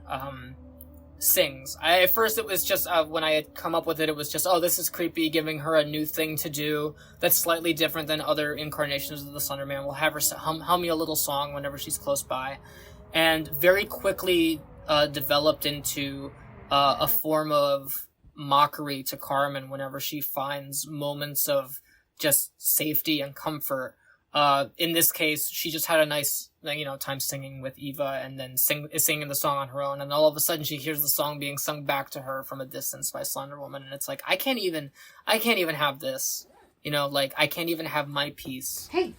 sings. At first it was just, when I had come up with it, it was just, oh, this is creepy, giving her a new thing to do that's slightly different than other incarnations of the Slender Man. We'll have her hum me a little song whenever she's close by. And very quickly developed into a form of mockery to Carmen whenever she finds moments of just safety and comfort. In this case, she just had a nice, time singing with Eva, and then singing the song on her own, and all of a sudden she hears the song being sung back to her from a distance by Slender Woman, and it's like, I can't even have this, I can't even have my piece. Hey,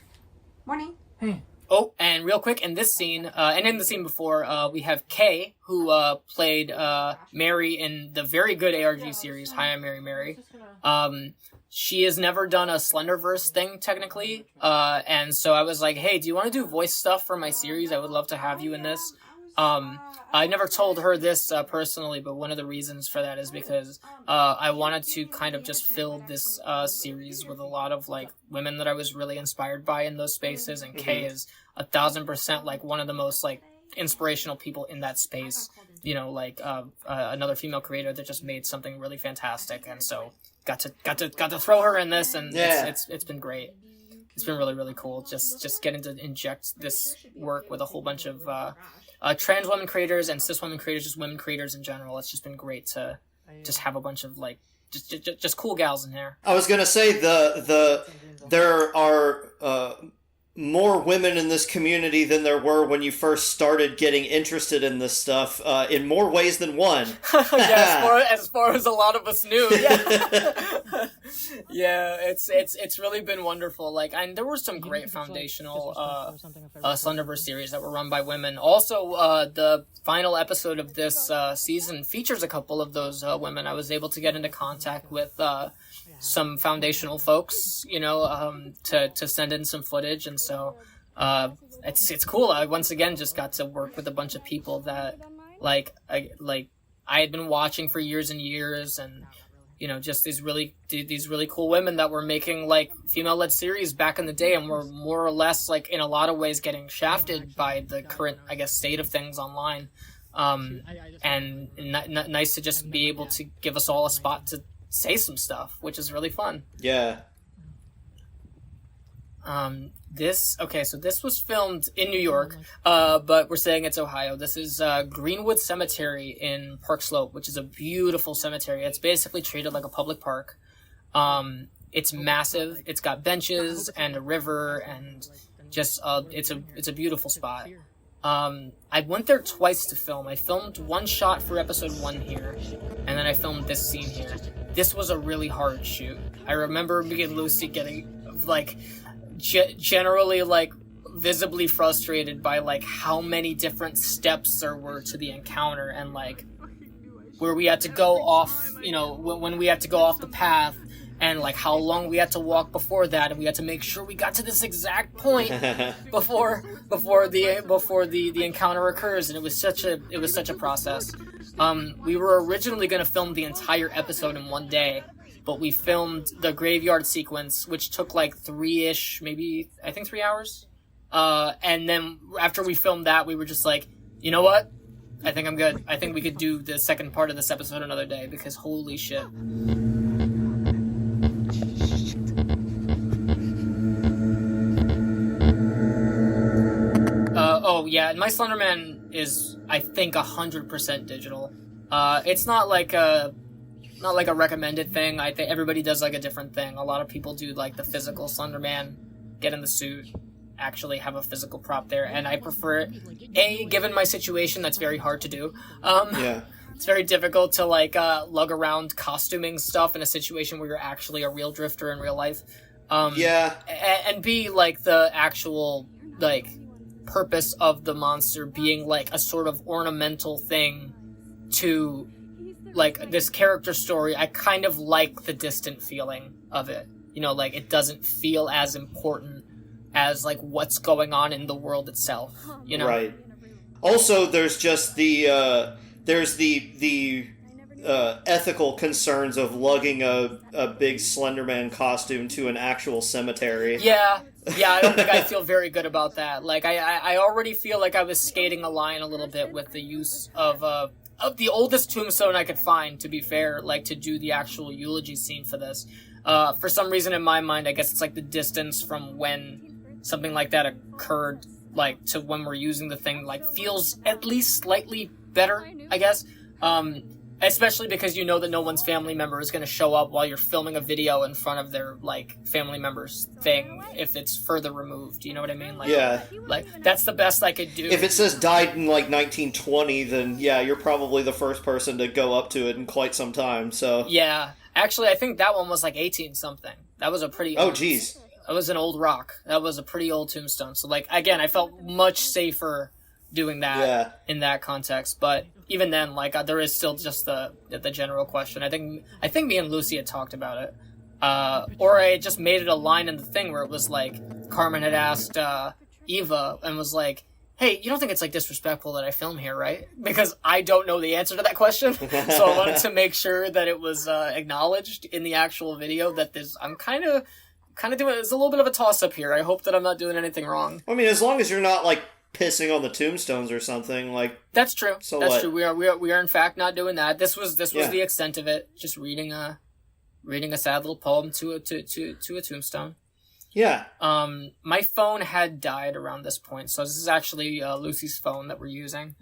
morning. Hey. Oh, and real quick, in this scene, and in the scene before, we have Kay, who played Mary in the very good ARG series, Hi, I'm Mary Mary. She has never done a Slenderverse thing, technically, and so I was like, hey, do you want to do voice stuff for my series? I would love to have you in this. I never told her this personally, but one of the reasons for that is because I wanted to kind of just fill this series with a lot of women that I was really inspired by in those spaces, and Kay is 1,000% one of the most inspirational people in that space. Another female creator that just made something really fantastic, and so got to throw her in this, and it's been great. It's been really, really cool. Just getting to inject this work with a whole bunch of trans women creators and cis women creators, just women creators in general. It's just been great to just have a bunch of just cool gals in there. I was gonna say there are more women in this community than there were when you first started getting interested in this stuff, in more ways than one. Yeah, as far as a lot of us knew. Yeah, yeah, it's really been wonderful. And there were some great foundational Slenderverse series that were run by women. Also, the final episode of this season features a couple of those women. I was able to get into contact with some foundational folks, to send in some footage, and so it's cool. I once again just got to work with a bunch of people that I had been watching for years and years, and just these really cool women that were making female-led series back in the day, and were more or less in a lot of ways getting shafted by the current, I guess, state of things online. And nice to just be able to give us all a spot to say some stuff, which is really fun. Yeah. So this was filmed in New York, but we're saying it's Ohio. This is Greenwood Cemetery in Park Slope, which is a beautiful cemetery. It's basically treated like a public park. It's massive. It's got benches and a river, and just it's a beautiful spot. I went there twice to film. I filmed one shot for episode 1 here, and then I filmed this scene here. This was a really hard shoot. I remember me and Lucy getting generally visibly frustrated by how many different steps there were to the encounter, and where we had to go off, when we had to go off the path, and how long we had to walk before that, and we had to make sure we got to this exact point before the encounter occurs, and it was such a process. We were originally going to film the entire episode in one day, but we filmed the graveyard sequence, which took 3-ish, maybe, I think 3 hours. And then after we filmed that, we were just you know what? I think I'm good. I think we could do the second part of this episode another day, because holy shit. And my Slenderman is, I think, 100% digital. It's not a recommended thing. I think everybody does a different thing. A lot of people do the physical Slenderman, get in the suit, actually have a physical prop there, and I prefer it. Given my situation, that's very hard to do. It's very difficult to lug around costuming stuff in a situation where you're actually a real drifter in real life. And B, the actual purpose of the monster being a sort of ornamental thing to this character story. I kind of like the distant feeling of it. It doesn't feel as important as what's going on in the world itself. Right. Also, there's just the ethical concerns of lugging a big Slenderman costume to an actual cemetery. Yeah, I don't think I feel very good about that. I already feel like I was skating a line a little bit with the use of the oldest tombstone I could find, to be fair, like, to do the actual eulogy scene for this. For some reason in my mind, I guess it's like the distance from when something like that occurred, like, to when we're using the thing, like, feels at least slightly better, I guess. Especially because you know that no one's family member is going to show up while you're filming a video in front of their, like, family member's thing if it's further removed, you know what I mean? Like, Yeah. Like, that's the best I could do. If it says died in, like, 1920, then, yeah, you're probably the first person to go up to it in quite some time, so... Yeah. Actually, I think that one was, like, 18-something. That was a pretty... Oh, jeez. That was an old rock. That was a pretty old tombstone. So, like, again, I felt much safer doing that in that context, but even then, like, there is still just the general question. I think me and Lucy had talked about it, or I just made it a line in the thing where it was like Carmen had asked Eva and was like, "Hey, you don't think it's like disrespectful that I film here, right?" Because I don't know the answer to that question, so I wanted to make sure that it was acknowledged in the actual video that I'm kind of doing. It's a little bit of a toss up here. I hope that I'm not doing anything wrong. I mean, as long as you're not like pissing on the tombstones or something, like... That's true. So that's what? true. We are in fact not doing that. This was the extent of it. Just reading a sad little poem to a tombstone. Yeah. My phone had died around this point, so this is actually Lucy's phone that we're using.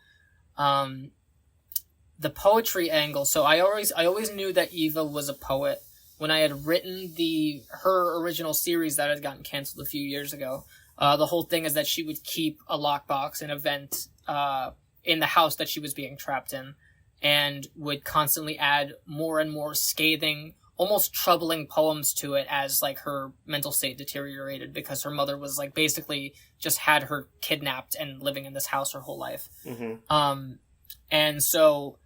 The poetry angle. So I always knew that Eva was a poet when I had written her original series that had gotten canceled a few years ago. The whole thing is that she would keep a lockbox, an event, in the house that she was being trapped in, and would constantly add more and more scathing, almost troubling poems to it as, like, her mental state deteriorated because her mother was, like, basically just had her kidnapped and living in this house her whole life. Mm-hmm. And so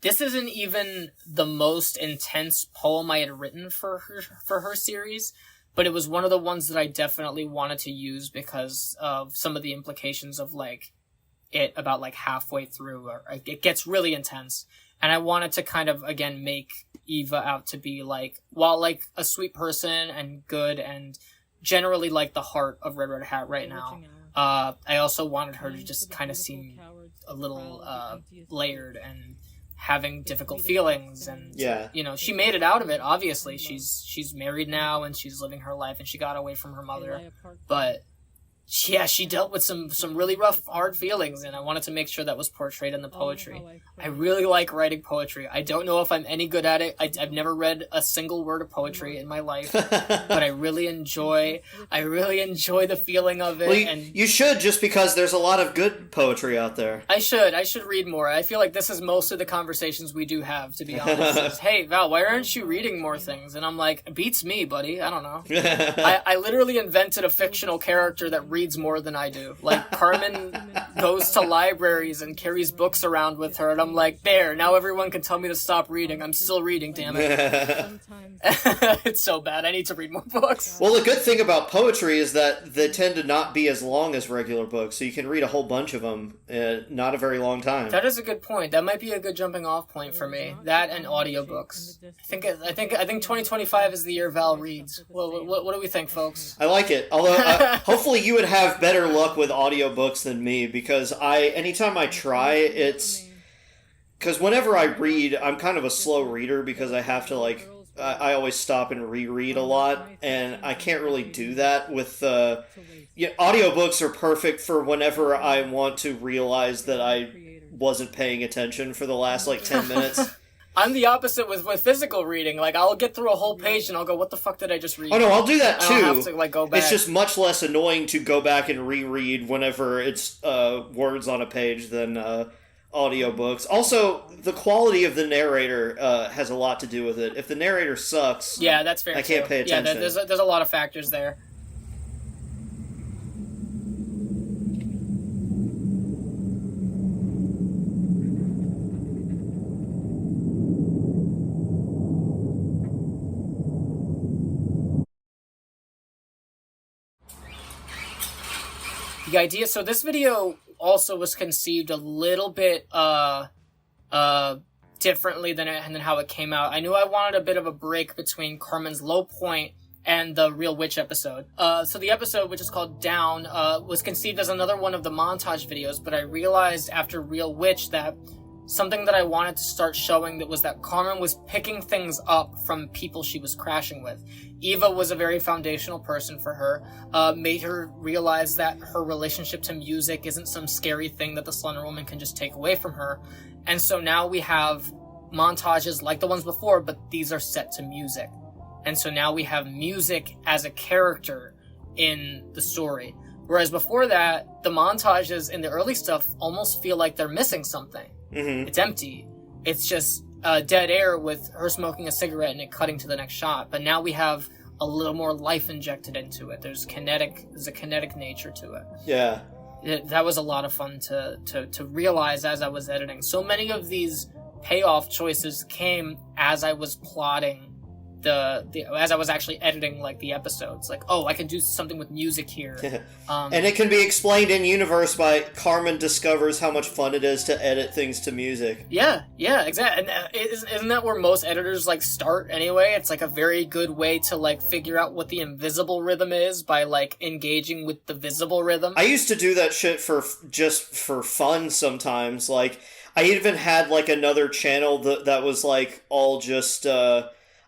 this isn't even the most intense poem I had written for her series, but it was one of the ones that I definitely wanted to use because of some of the implications of, like, it about, like, halfway through, or it gets really intense. And I wanted to kind of, again, make Eva out to be, like, while, like, a sweet person and good and generally, like, the heart of Red Red Hat right now, I also wanted her to just kind of seem a little layered and having difficult feelings, and you know, she made it out of it. Obviously, she's married now and she's living her life, and she got away from her mother, but she dealt with some really rough, hard feelings, and I wanted to make sure that was portrayed in the poetry. I really like writing poetry. I don't know if I'm any good at it. I've never read a single word of poetry in my life, but I really enjoy the feeling of it. Well, and you should, just because there's a lot of good poetry out there. I should read more. I feel like this is most of the conversations we do have, to be honest. Is, hey, Val, why aren't you reading more things? And I'm like, beats me, buddy. I don't know. I literally invented a fictional character that reads more than I do. Like, Carmen goes to libraries and carries books around with her, and I'm like, there, now everyone can tell me to stop reading. I'm still reading, damn it. It's so bad. I need to read more books. Well, the good thing about poetry is that they tend to not be as long as regular books, so you can read a whole bunch of them in not a very long time. That is a good point. That might be a good jumping off point for me. That and audiobooks. I think 2025 is the year Val reads. What do we think, folks? I like it. Although, hopefully you would have better luck with audiobooks than me, because anytime I try, it's... Because whenever I read, I'm kind of a slow reader because I have to, like... I always stop and reread a lot, and I can't really do that with... audiobooks are perfect for whenever I want to realize that I wasn't paying attention for the last, 10 minutes. I'm the opposite with physical reading. Like, I'll get through a whole page and I'll go, what the fuck did I just read? Oh, no, I'll do that, too. I don't have to, go back. It's just much less annoying to go back and reread whenever it's words on a page than audiobooks. Also, the quality of the narrator has a lot to do with it. If the narrator sucks, yeah, that's fair. I can't pay attention. Yeah, there's a lot of factors there. The idea, so this video also was conceived a little bit differently than how it came out. I knew I wanted a bit of a break between Carmen's low point and the Real Witch episode. So the episode, which is called Down, was conceived as another one of the montage videos, but I realized after Real Witch that something that I wanted to start showing that was that Carmen was picking things up from people she was crashing with. Eva was a very foundational person for her, made her realize that her relationship to music isn't some scary thing that the Slender Woman can just take away from her. And so now we have montages like the ones before, but these are set to music. And so now we have music as a character in the story. Whereas before that, the montages in the early stuff almost feel like they're missing something. Mm-hmm. It's empty. It's just dead air with her smoking a cigarette and it cutting to the next shot. But now we have a little more life injected into it. There's a kinetic nature to it. Yeah. That was a lot of fun to realize as I was editing. So many of these payoff choices came as I was plotting as I was actually editing like the episodes. Like, oh, I can do something with music here. And it can be explained in universe by Carmen discovers how much fun it is to edit things to music. Yeah, exactly. And isn't that where most editors like start anyway? It's like a very good way to like figure out what the invisible rhythm is by like engaging with the visible rhythm. I used to do that shit just for fun sometimes. Like, I even had like another channel that was like all just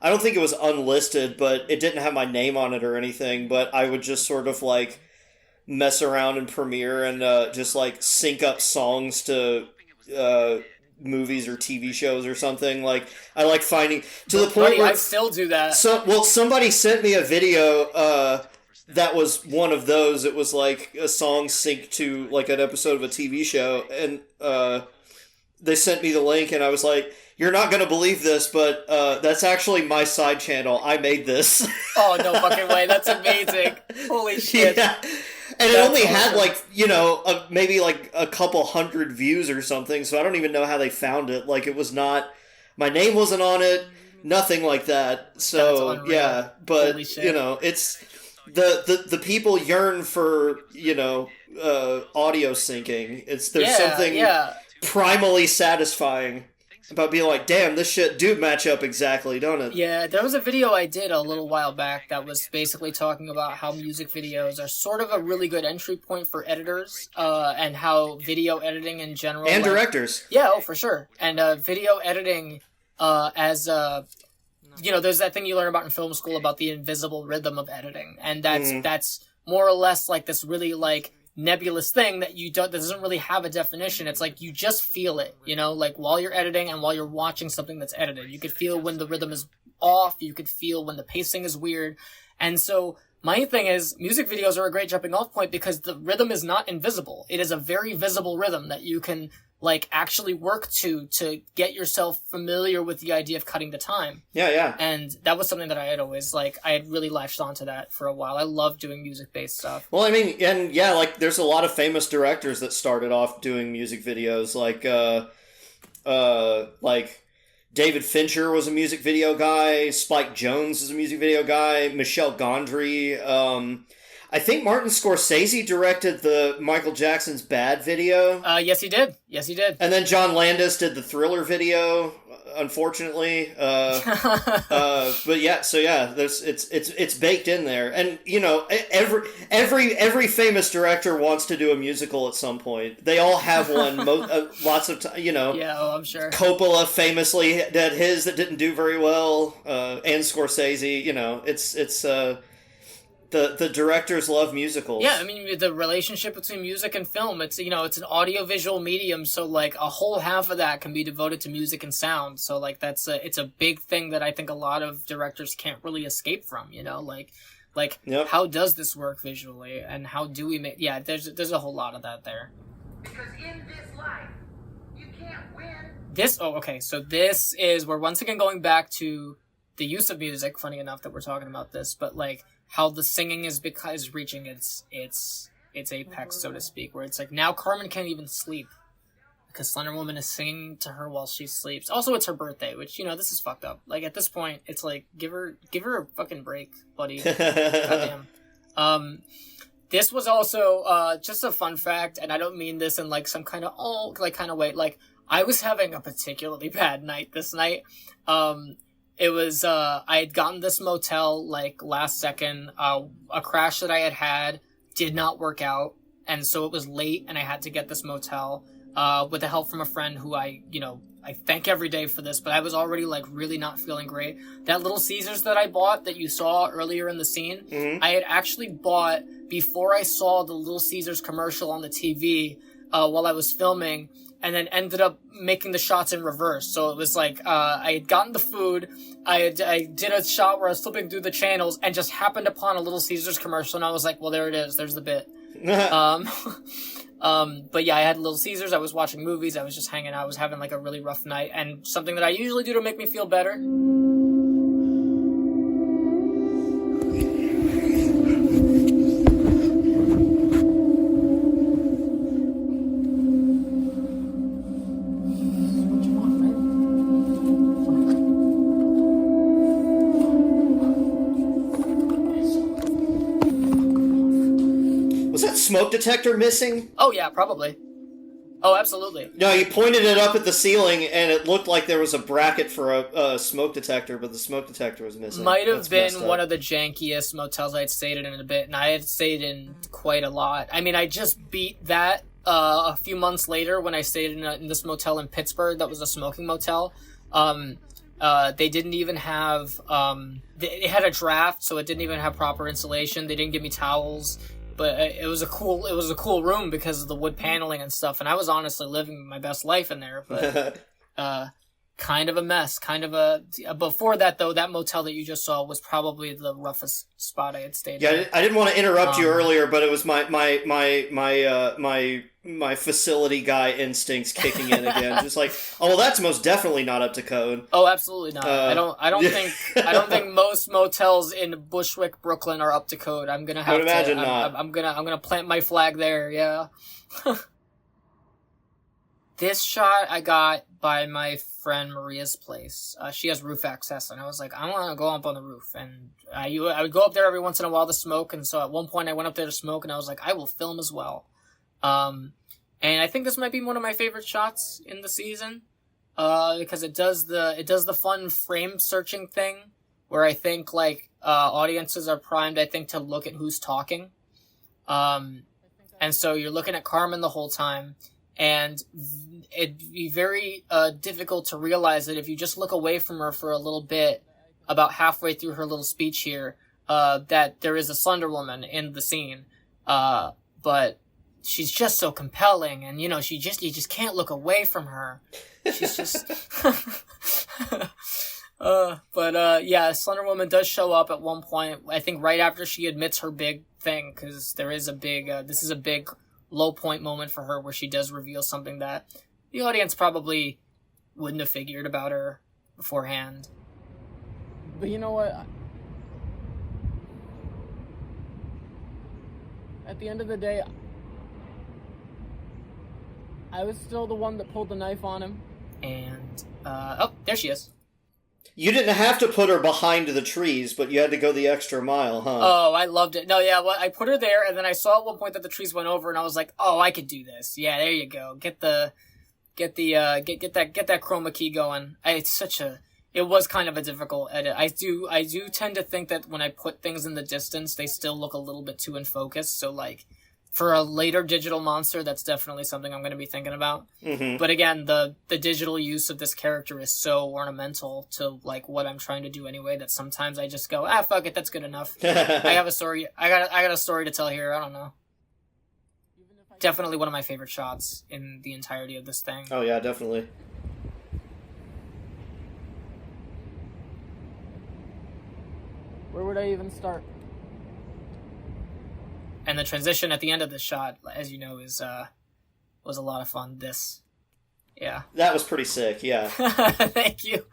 I don't think it was unlisted, but it didn't have my name on it or anything, but I would just sort of like mess around in Premiere and just like sync up songs to movies or TV shows or something. Like, I like finding to the point where I still do that. Somebody sent me a video that was one of those. It was like a song synced to like an episode of a TV show, and they sent me the link, and I was like, you're not going to believe this, but that's actually my side channel. I made this. Oh, no fucking way. That's amazing. Holy shit. Yeah. And it only had, like, you know, maybe, like, a couple hundred views or something, so I don't even know how they found it. Like, it was not... My name wasn't on it, nothing like that. So, yeah. But, you know, it's... The people yearn for, you know, audio syncing. There's something primally satisfying about being like, damn, this shit do match up exactly, don't it? Yeah, there was a video I did a little while back that was basically talking about how music videos are sort of a really good entry point for editors, and how video editing in general... And directors. Yeah, oh, for sure. And video editing as... you know, there's that thing you learn about in film school about the invisible rhythm of editing. And that's more or less like this really, like, nebulous thing that that doesn't really have a definition. It's like you just feel it, you know, like while you're editing and while you're watching something that's edited. You could feel when the rhythm is off, you could feel when the pacing is weird. And so my thing is, music videos are a great jumping off point because the rhythm is not invisible. It is a very visible rhythm that you can like actually work to get yourself familiar with the idea of cutting the time. Yeah. And that was something that I had always, like, I had really latched onto that for a while. I love doing music-based stuff. Well, I mean, and yeah, like, there's a lot of famous directors that started off doing music videos, like David Fincher was a music video guy, Spike Jonze is a music video guy, Michel Gondry, I think Martin Scorsese directed the Michael Jackson's Bad video. Yes, he did. And then John Landis did the Thriller video, unfortunately. But yeah, so yeah, it's baked in there. And, you know, every famous director wants to do a musical at some point. They all have one, lots of time, you know. Yeah, I'm sure. Coppola famously did his that didn't do very well, and Scorsese, you know, it's The directors love musicals. Yeah, I mean, the relationship between music and film, it's, you know, it's an audiovisual medium, so, like, a whole half of that can be devoted to music and sound, so, like, it's a big thing that I think a lot of directors can't really escape from, you know, like, yep. How does this work visually, and how do we make, yeah, there's a whole lot of that there. Because in this life, you can't win. So this is, we're once again going back to the use of music, funny enough that we're talking about this, but, like, how the singing is reaching its apex, so to speak, where it's like now Carmen can't even sleep because Slender Woman is singing to her while she sleeps. Also, it's her birthday, which, you know, this is fucked up. Like, at this point, it's like, give her a fucking break, buddy. Goddamn. This was also just a fun fact, and I don't mean this in like some kind of way. Like, I was having a particularly bad night this night. It was, I had gotten this motel, like, last second. A crash that I had did not work out, and so it was late, and I had to get this motel. with the help from a friend who I thank every day for this, but I was already like really not feeling great. That Little Caesars that I bought that you saw earlier in the scene, I had actually bought before I saw the Little Caesars commercial on the TV while I was filming, and then ended up making the shots in reverse. So it was like I had gotten the food, I did a shot where I was flipping through the channels and just happened upon a Little Caesars commercial, and I was like, well, there it is, there's the bit. But yeah, I had Little Caesars, I was watching movies, I was just hanging out, I was having like a really rough night, and something that I usually do to make me feel better. Smoke detector missing? Oh yeah, probably. Oh, absolutely. No, you pointed it up at the ceiling, and it looked like there was a bracket for a smoke detector, but the smoke detector was missing. Might have been one of the jankiest motels I'd stayed in a bit, and I had stayed in quite a lot. I mean, I just beat that a few months later when I stayed in this motel in Pittsburgh that was a smoking motel. They didn't even have... it had a draft, so it didn't even have proper insulation. They didn't give me towels. But it was a cool room because of the wood paneling and stuff, and I was honestly living my best life in there. But kind of a mess. Before that though, that motel that you just saw was probably the roughest spot I had stayed in. Yeah, I didn't want to interrupt you earlier, but it was my facility guy instincts kicking in again. Just like, oh well, that's most definitely not up to code. Oh, absolutely not. I don't think most motels in Bushwick, Brooklyn are up to code. I'm gonna have imagine to. not. I'm gonna plant my flag there. Yeah. This shot I got by my friend Maria's place. She has roof access, and I was like, I want to go up on the roof, and I would go up there every once in a while to smoke. And so at one point I went up there to smoke, and I was like, I will film as well. And I think this might be one of my favorite shots in the season, because it does the fun frame searching thing, where I think like audiences are primed, I think, to look at who's talking. And so you're looking at Carmen the whole time, and it'd be very difficult to realize that if you just look away from her for a little bit, about halfway through her little speech here, that there is a Slender Woman in the scene, but she's just so compelling, and you just can't look away from her. She's just yeah, Slender Woman does show up at one point, I think right after she admits her big thing, because there is a big this is a big low point moment for her where she does reveal something that the audience probably wouldn't have figured about her beforehand. But you know what? At the end of the day, I was still the one that pulled the knife on him. And, oh, there she is. You didn't have to put her behind the trees, but you had to go the extra mile, huh? Oh, I loved it. No, yeah, well, I put her there, and then I saw at one point that the trees went over, and I was like, oh, I could do this. Yeah, there you go. Get that chroma key going. It was kind of a difficult edit. I do tend to think that when I put things in the distance, they still look a little bit too in focus, so like, for a later digital monster, that's definitely something I'm going to be thinking about. Mm-hmm. But again, the digital use of this character is so ornamental to like what I'm trying to do anyway that sometimes I just go, fuck it, that's good enough. I have a story. I got a story to tell here. I don't know. Definitely one of my favorite shots in the entirety of this thing. Oh yeah, definitely. Where would I even start? And the transition at the end of this shot, as you know, was a lot of fun. Yeah. That was pretty sick, yeah. Thank you.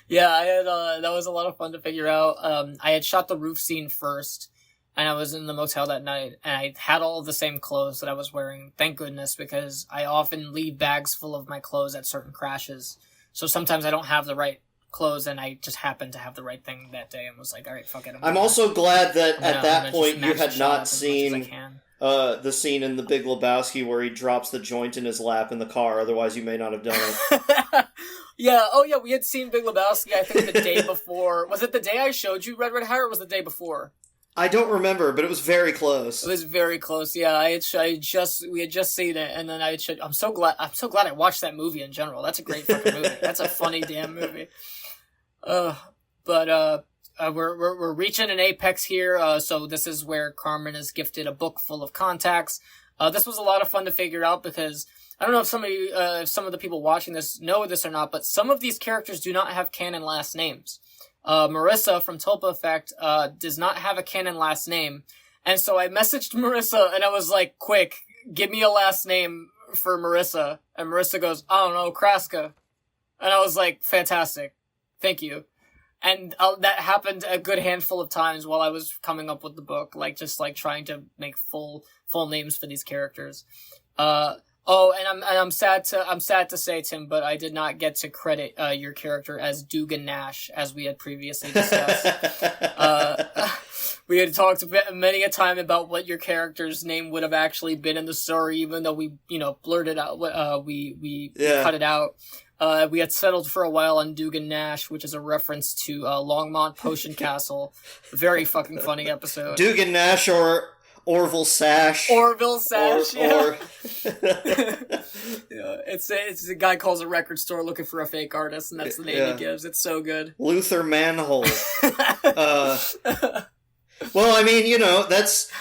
Yeah, I had, that was a lot of fun to figure out. I had shot the roof scene first, and I was in the motel that night, and I had all of the same clothes that I was wearing, thank goodness, because I often leave bags full of my clothes at certain crashes. So sometimes I don't have the right clothes, and I just happened to have the right thing that day and was like, all right, fuck it. I'm also glad that at that point you had not seen the scene in The Big Lebowski where he drops the joint in his lap in the car, otherwise you may not have done it. Yeah, oh yeah, we had seen Big Lebowski, I think the day before. Was it the day I showed you Red Red Hat, or was it the day before? I don't remember, but it was very close. It was very close. Yeah, we had just seen it, and then I'm so glad I watched that movie in general. That's a great fucking movie. That's a funny damn movie. We're reaching an apex here. So this is where Carmen is gifted a book full of contacts. This was a lot of fun to figure out because I don't know if some of the people watching this know this or not, but some of these characters do not have canon last names. Marissa from Tulpa Effect, does not have a canon last name. And so I messaged Marissa and I was like, quick, give me a last name for Marissa. And Marissa goes, I don't know, Kraska. And I was like, fantastic. Thank you. And that happened a good handful of times while I was coming up with the book, just trying to make full names for these characters. I'm sad to say, Tim, but I did not get to credit your character as Dugan Nash, as we had previously discussed. We had talked many a time about what your character's name would have actually been in the story, even though we, blurted out, we cut it out. We had settled for a while on Dugan Nash, which is a reference to Longmont Potion Castle. Very fucking funny episode. Dugan Nash or Orville Sash. Orville Sash, yeah. Yeah, it's a guy calls a record store looking for a fake artist, and that's the name he gives. It's so good. Luther Manhole. Well, I mean, that's...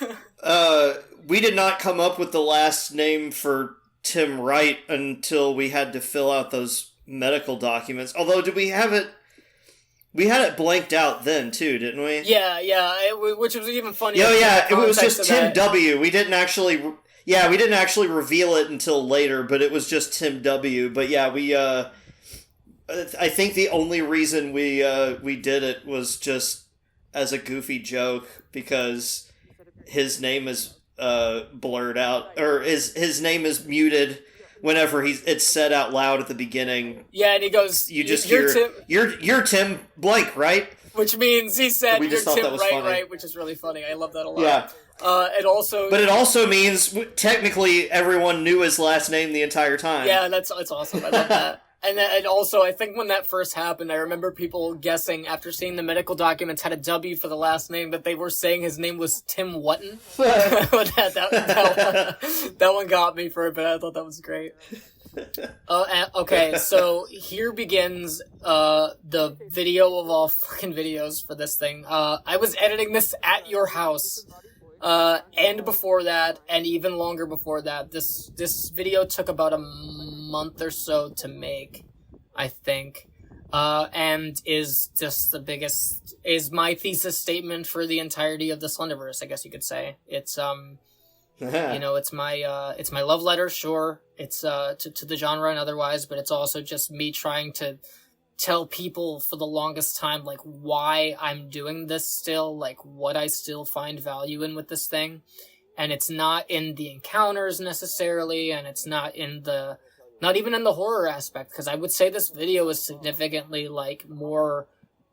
we did not come up with the last name for Tim Wright until we had to fill out those medical documents. Although, did we have it... We had it blanked out then, too, didn't we? Yeah, which was even funnier. Oh, yeah, it was just Tim W. We didn't actually reveal it until later, but it was just Tim W. But yeah, I think the only reason we did it was just as a goofy joke, because his name is blurred out, or his name is muted whenever it's said out loud at the beginning. Yeah, and he goes, you just hear, you're Tim Blank, right? Which means he said, you're Tim right, which is really funny. I love that a lot. Yeah. It also means technically everyone knew his last name the entire time. Yeah, it's awesome. I love that. And also, I think when that first happened, I remember people guessing after seeing the medical documents had a W for the last name that they were saying his name was Tim Wutton. that one got me for it, but I thought that was great. Okay, so here begins the video of all fucking videos for this thing. I was editing this at your house. And before that, and even longer before that, this video took about a month or so to make, I think, and is just is my thesis statement for the entirety of the Slenderverse, I guess you could say. It's, it's my love letter, sure, it's, to the genre and otherwise, but it's also just me trying to tell people for the longest time, why I'm doing this still, what I still find value in with this thing. And it's not in the encounters necessarily, and it's not even in the horror aspect, because I would say this video is significantly, more,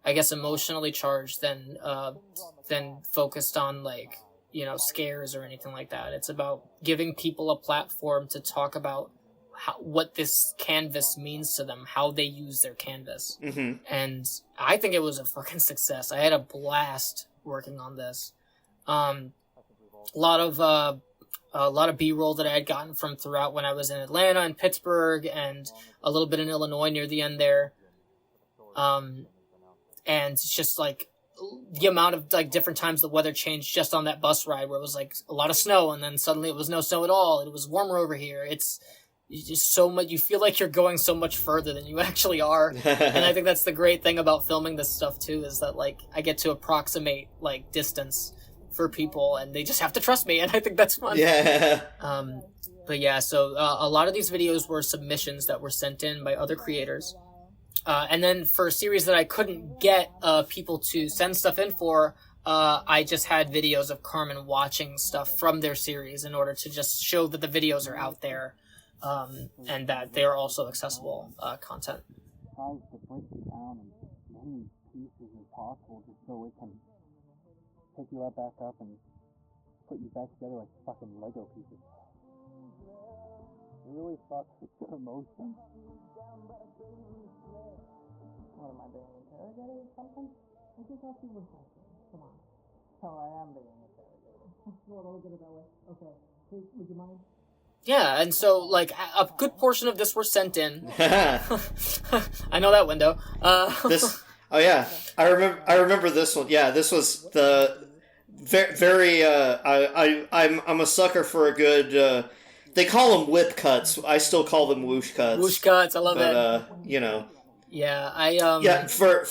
I guess, emotionally charged than focused on, scares or anything like that. It's about giving people a platform to talk about what this canvas means to them, how they use their canvas. Mm-hmm. And I think it was a fucking success. I had a blast working on this. A lot of B-roll that I had gotten from throughout when I was in Atlanta and Pittsburgh and a little bit in Illinois near the end there. And it's just the amount of different times the weather changed just on that bus ride, where it was a lot of snow and then suddenly it was no snow at all. It was warmer over here. It's just so much, you feel like you're going so much further than you actually are. And I think that's the great thing about filming this stuff too, is that I get to approximate distance for people and they just have to trust me, and I think that's fun. Yeah. But yeah, so a lot of these videos were submissions that were sent in by other creators. And then for a series that I couldn't get people to send stuff in for, I just had videos of Carmen watching stuff from their series in order to just show that the videos are out there. And that they are also accessible content. Tries to break you down in as many pieces as possible, just so it can pick you back up and put you back together like fucking Lego pieces. It really fucks with your emotions. What am I being interrogated or something? I just have to look like it. Come on. how I am being interrogated. Well, look at it that way. Okay. Hey, would you mind? Yeah, and so, like, a good portion of this were sent in. I know that window. This, oh yeah, I remember this one. Yeah, this was the very. I'm a sucker for a good. They call them whip cuts. I still call them whoosh cuts. Whoosh cuts, I love but, that. you know. Yeah, Yeah, for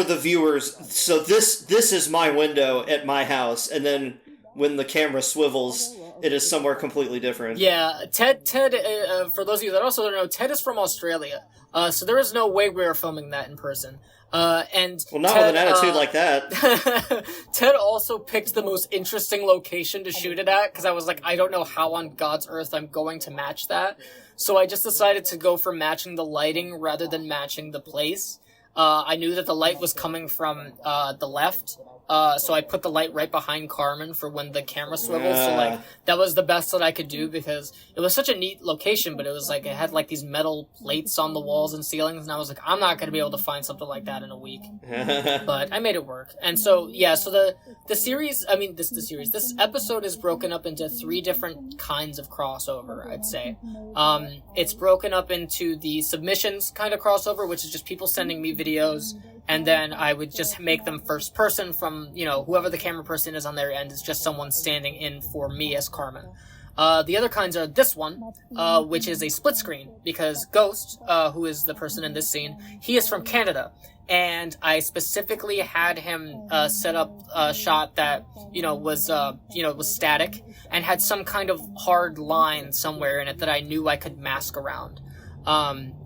the viewers. So this is my window at my house, and then when the camera swivels, it is somewhere completely different. Yeah, Ted, for those of you that also don't know, Ted is from Australia. So there is no way we were filming that in person. And well, not Ted, with an attitude like that. Ted also picked the most interesting location to shoot it at, because I was like, I don't know how on God's earth I'm going to match that. So I just decided to go for matching the lighting rather than matching the place. I knew that the light was coming from the left, so I put the light right behind Carmen for when the camera swivels. So like that was the best that I could do, because it was such a neat location, but it was like it had like these metal plates on the walls and ceilings, and I was like, I'm not gonna be able to find something like that in a week. But I made it work. And so yeah, so the series, I mean this episode is broken up into 3 different kinds of crossover, I'd say. It's broken up into the submissions kind of crossover, which is just people sending me videos, and then I would just make them first person from, you know, whoever the camera person is on their end is just someone standing in for me as Carmen. The other kinds are this one, which is a split screen, because Ghost, who is the person in this scene, he is from Canada. And I specifically had him set up a shot that, was static and had some kind of hard line somewhere in it that I knew I could mask around.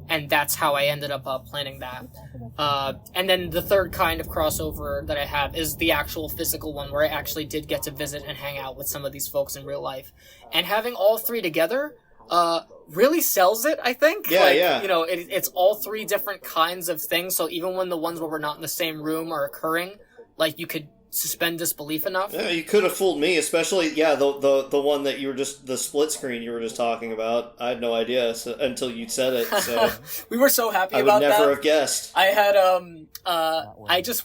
And that's how I ended up planning that. And then the third kind of crossover that I have is the actual physical one, where I actually did get to visit and hang out with some of these folks in real life. And having all 3 together really sells it, I think. Yeah, yeah. You know, it's all 3 different kinds of things, so even when the ones where we're not in the same room are occurring, like, you could suspend disbelief enough. Yeah, you could have fooled me, especially, the one that you were just, the split screen you were just talking about. I had no idea until you said it, so. We were so happy I about that. would never have guessed. I had,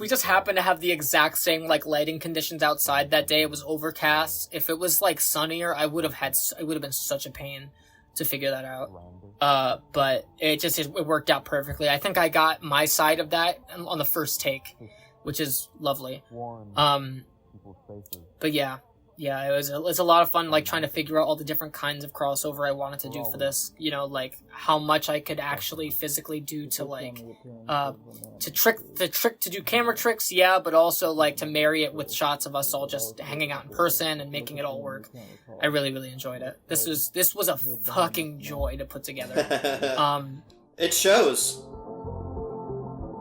we just happened to have the exact same, like, lighting conditions outside that day. It was overcast. If it was, like, sunnier, it would have been such a pain to figure that out. But it worked out perfectly. I think I got my side of that on the first take, which is lovely. But yeah, it was a lot of fun, like, trying to figure out all the different kinds of crossover I wanted to do for this. You know, like, how much I could actually physically do to, like, to do camera tricks, yeah, but also, like, to marry it with shots of us all just hanging out in person and making it all work. I really, really enjoyed it. This was a fucking joy to put together. It shows.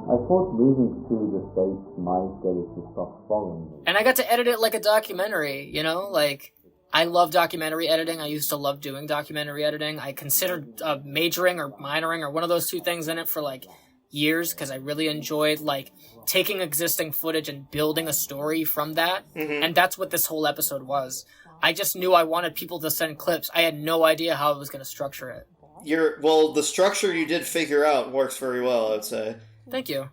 I thought moving to the States might get it to stop following me. And I got to edit it like a documentary, you know? Like, I love documentary editing. I used to love doing documentary editing. I considered majoring or minoring or one of those 2 things in it for, like, years, because I really enjoyed, like, taking existing footage and building a story from that. Mm-hmm. And that's what this whole episode was. I just knew I wanted people to send clips. I had no idea how I was going to structure it. The structure you did figure out works very well, I'd say. Thank you.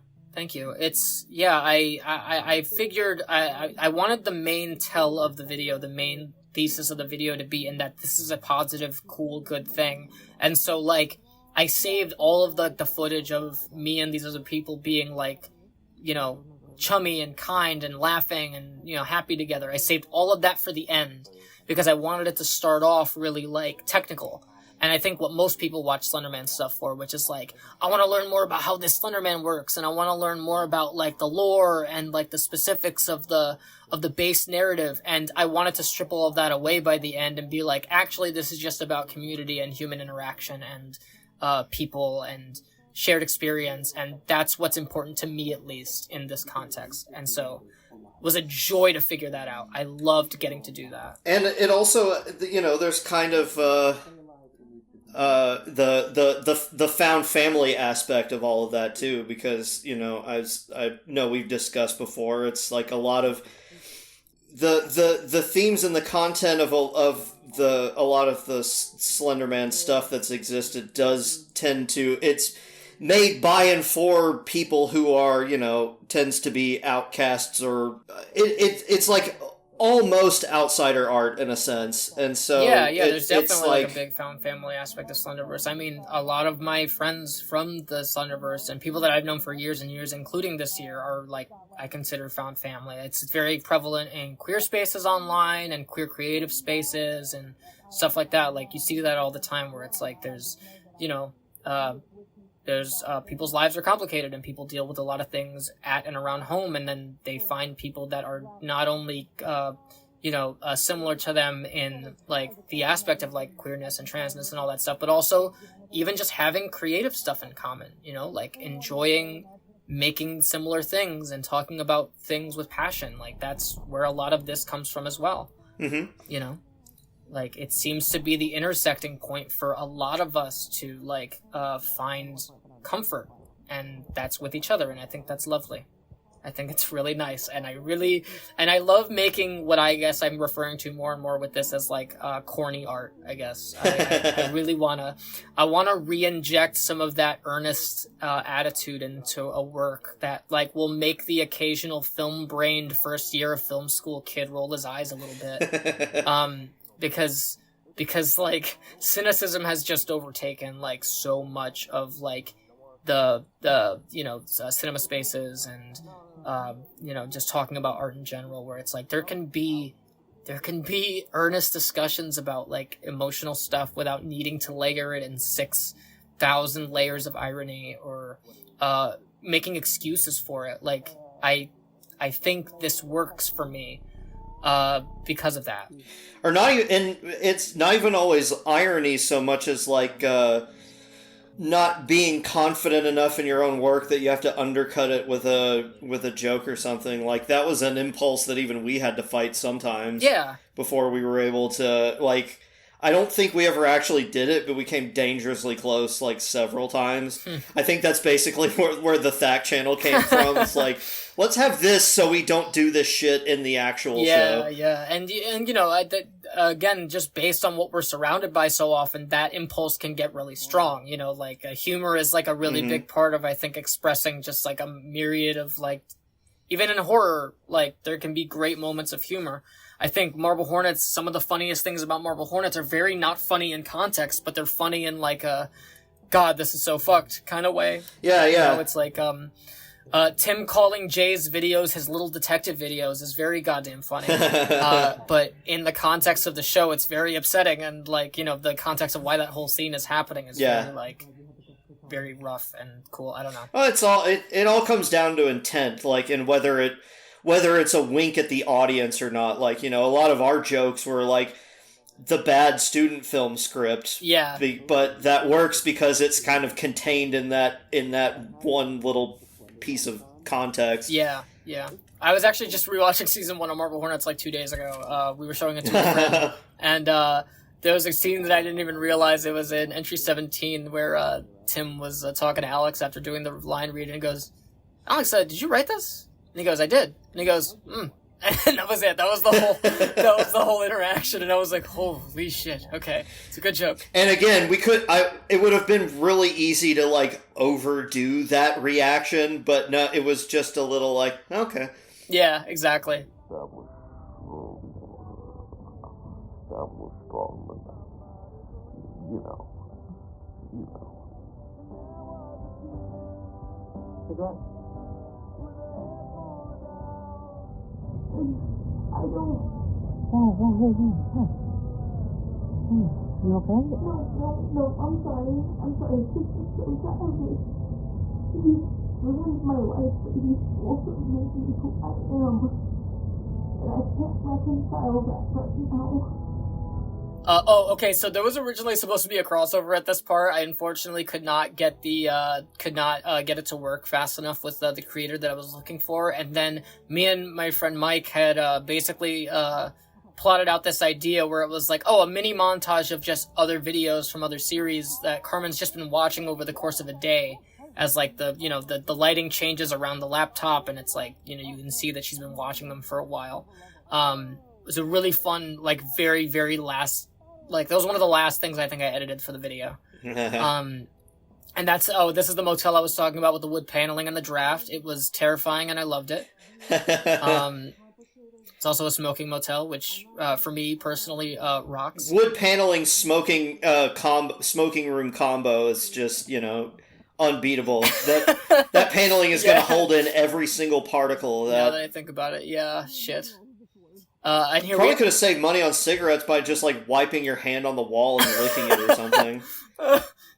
It's, yeah, I figured I wanted the main tell of the video, the main thesis of the video to be in that this is a positive, cool, good thing. And so, like, I saved all of the footage of me and these other people being, like, you know, chummy and kind and laughing and, you know, happy together. I saved all of that for the end because I wanted it to start off really, like, technical. And I think what most people watch Slenderman stuff for, which is like, I want to learn more about how this Slenderman works, and I want to learn more about, like, the lore and, like, the specifics of the base narrative, and I wanted to strip all of that away by the end and be like, actually, this is just about community and human interaction and people and shared experience, and that's what's important to me, at least, in this context. And so it was a joy to figure that out. I loved getting to do that. And it also, you know, there's kind of the found family aspect of all of that too, because, you know, as I know we've discussed before, it's like a lot of the themes and the content of a lot of the Slenderman stuff that's existed does tend to, made by and for people who are, tends to be outcasts, or it's like almost outsider art in a sense. And so there's definitely it's like a big found family aspect of Slenderverse. I mean, a lot of my friends from the Slenderverse and people that I've known for years and years, including this year, are like, I consider found family. It's very prevalent in queer spaces online and queer creative spaces and stuff like that. Like, you see that all the time, where it's like there's people's lives are complicated and people deal with a lot of things at and around home, and then they find people that are not only similar to them in like the aspect of like queerness and transness and all that stuff, but also even just having creative stuff in common, like enjoying making similar things and talking about things with passion. Like, that's where a lot of this comes from as well. Like, it seems to be the intersecting point for a lot of us to like find comfort, and that's with each other, and I think that's lovely. I think it's really nice, and I love making what I guess I'm referring to more and more with this as like corny art, I guess. I really wanna re-inject some of that earnest attitude into a work that like will make the occasional film-brained first year of film school kid roll his eyes a little bit. Because like cynicism has just overtaken like so much of like the cinema spaces and just talking about art in general, where it's like there can be earnest discussions about like emotional stuff without needing to layer it in 6,000 layers of irony or making excuses for it. Like, I think this works for me because of that. Or not even, and it's not even always irony so much as like not being confident enough in your own work that you have to undercut it with a joke or something. Like, that was an impulse that even we had to fight sometimes. Yeah. Before we were able to, like, I don't think we ever actually did it, but we came dangerously close, like, several times. I think that's basically where the Thack channel came from. It's like, let's have this so we don't do this shit in the actual show. Yeah. And again, just based on what we're surrounded by so often, that impulse can get really strong. Like, humor is, like, a really big part of, I think, expressing just, like, a myriad of, like, even in horror, like, there can be great moments of humor. I think Marble Hornets, some of the funniest things about Marble Hornets are very not funny in context, but they're funny in like a, God, this is so fucked kind of way. Yeah. It's like, Tim calling Jay's videos his little detective videos is very goddamn funny. But in the context of the show, it's very upsetting, and like, the context of why that whole scene is happening is very like, very rough and cool. I don't know. Well, it all comes down to intent, like, and whether it's a wink at the audience or not. Like, a lot of our jokes were like the bad student film script. Yeah. But that works because it's kind of contained in that one little piece of context. Yeah. I was actually just rewatching season 1 of Marble Hornets like 2 days ago. We were showing it to a friend, and there was a scene that I didn't even realize it was in entry 17 where Tim was talking to Alex after doing the line read, and he goes, Alex, did you write this? And he goes, I did. And he goes, And that was it. That was the whole interaction. And I was like, holy shit. Okay. It's a good joke. And again, it would have been really easy to like overdo that reaction, but no, it was just a little like, okay. Yeah, exactly. Establish strong, you know. Cigarette? I don't. Oh, hey. Hey, you okay? No, I'm sorry. This is so childish. He's ruined my life, but he's also made me who I am. And I can't reconcile that right now. Okay, so there was originally supposed to be a crossover at this part. I unfortunately could not get it to work fast enough with the creator that I was looking for, and then me and my friend Mike had basically plotted out this idea where it was like, a mini montage of just other videos from other series that Carmen's just been watching over the course of a day, as like the lighting changes around the laptop, and it's like, you can see that she's been watching them for a while. It was a really fun, like, very, very last, like, that was one of the last things I think I edited for the video. And And this is the motel I was talking about with the wood paneling and the draft. It was terrifying, and I loved it. It's also a smoking motel, which for me personally rocks. Wood paneling smoking room combo is just, unbeatable. That paneling is going to hold in every single particle. Now that I think about it, yeah, shit. And here Probably could have saved money on cigarettes by just wiping your hand on the wall and licking it or something.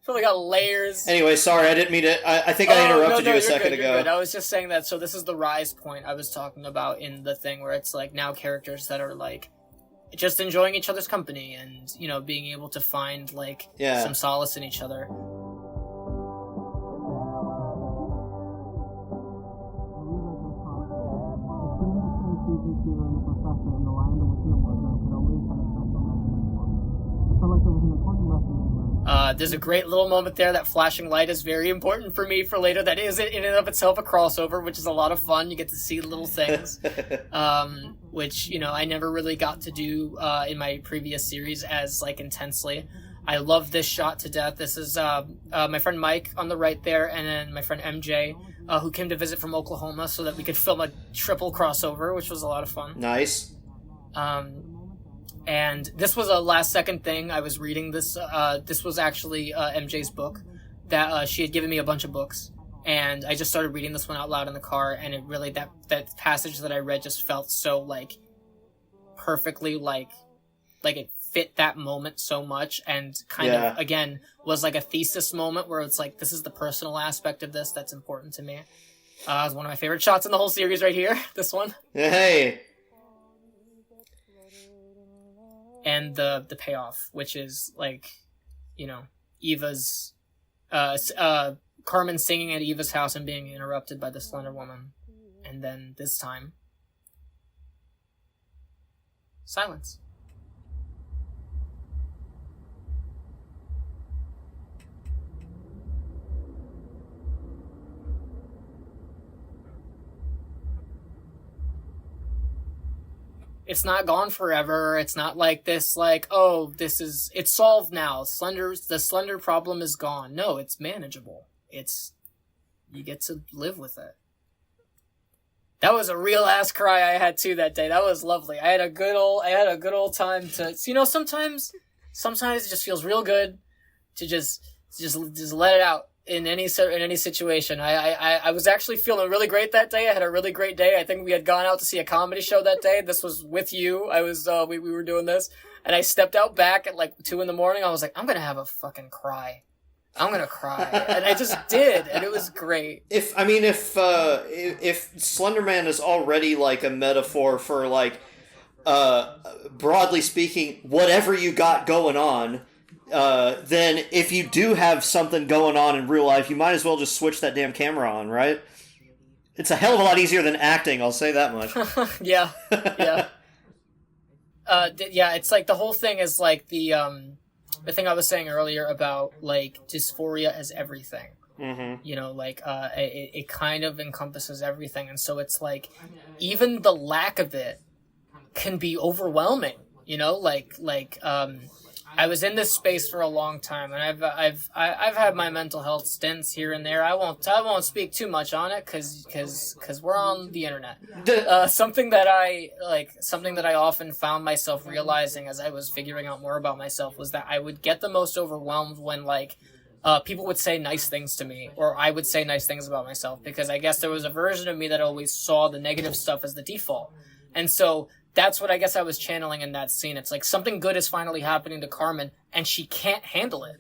Probably got layers. Anyway, sorry, I didn't mean to. I think I interrupted you a second ago. You're good. I was just saying that. So this is the rise point I was talking about in the thing where it's now characters that are just enjoying each other's company and being able to find some solace in each other. There's a great little moment there. That flashing light is very important for me for later. That is in and of itself a crossover, which is a lot of fun. You get to see little things, which I never really got to do in my previous series as intensely. I love this shot to death. This is my friend Mike on the right there, and then my friend MJ, who came to visit from Oklahoma so that we could film a triple crossover, which was a lot of fun. Nice. And this was a last-second thing. I was reading this. This was actually MJ's book. That she had given me a bunch of books, and I just started reading this one out loud in the car. And it really that passage that I read just felt so perfectly it fit that moment so much, and kind of again was a thesis moment where it's this is the personal aspect of this that's important to me. It was one of my favorite shots in the whole series right here. This one. Hey. And the payoff, which is Eva's Carmen singing at Eva's house and being interrupted by the Slender Woman, and then this time silence. It's not gone forever. It's not this, it's solved now. The Slender problem is gone. No, it's manageable. You get to live with it. That was a real ass cry I had too that day. That was lovely. I had a good old time to, sometimes it just feels real good to just let it out. In any situation. I was actually feeling really great that day. I had a really great day. I think we had gone out to see a comedy show that day. This was with you. I was we were doing this, and I stepped out back at 2 a.m. I was I'm gonna have a fucking cry. I'm gonna cry, and I just did, and it was great. If Slenderman is already a metaphor for broadly speaking, whatever you got going on. Then if you do have something going on in real life, you might as well just switch that damn camera on, right? It's a hell of a lot easier than acting, I'll say that much. Yeah. It's the whole thing is the thing I was saying earlier about dysphoria as everything. Mm-hmm. It kind of encompasses everything, and so it's even the lack of it can be overwhelming. I was in this space for a long time, and I've had my mental health stints here and there. I won't speak too much on it because we're on the internet. Something that I often found myself realizing as I was figuring out more about myself was that I would get the most overwhelmed when people would say nice things to me, or I would say nice things about myself, because I guess there was a version of me that always saw the negative stuff as the default, and so. That's what I guess I was channeling in that scene. It's something good is finally happening to Carmen, and she can't handle it.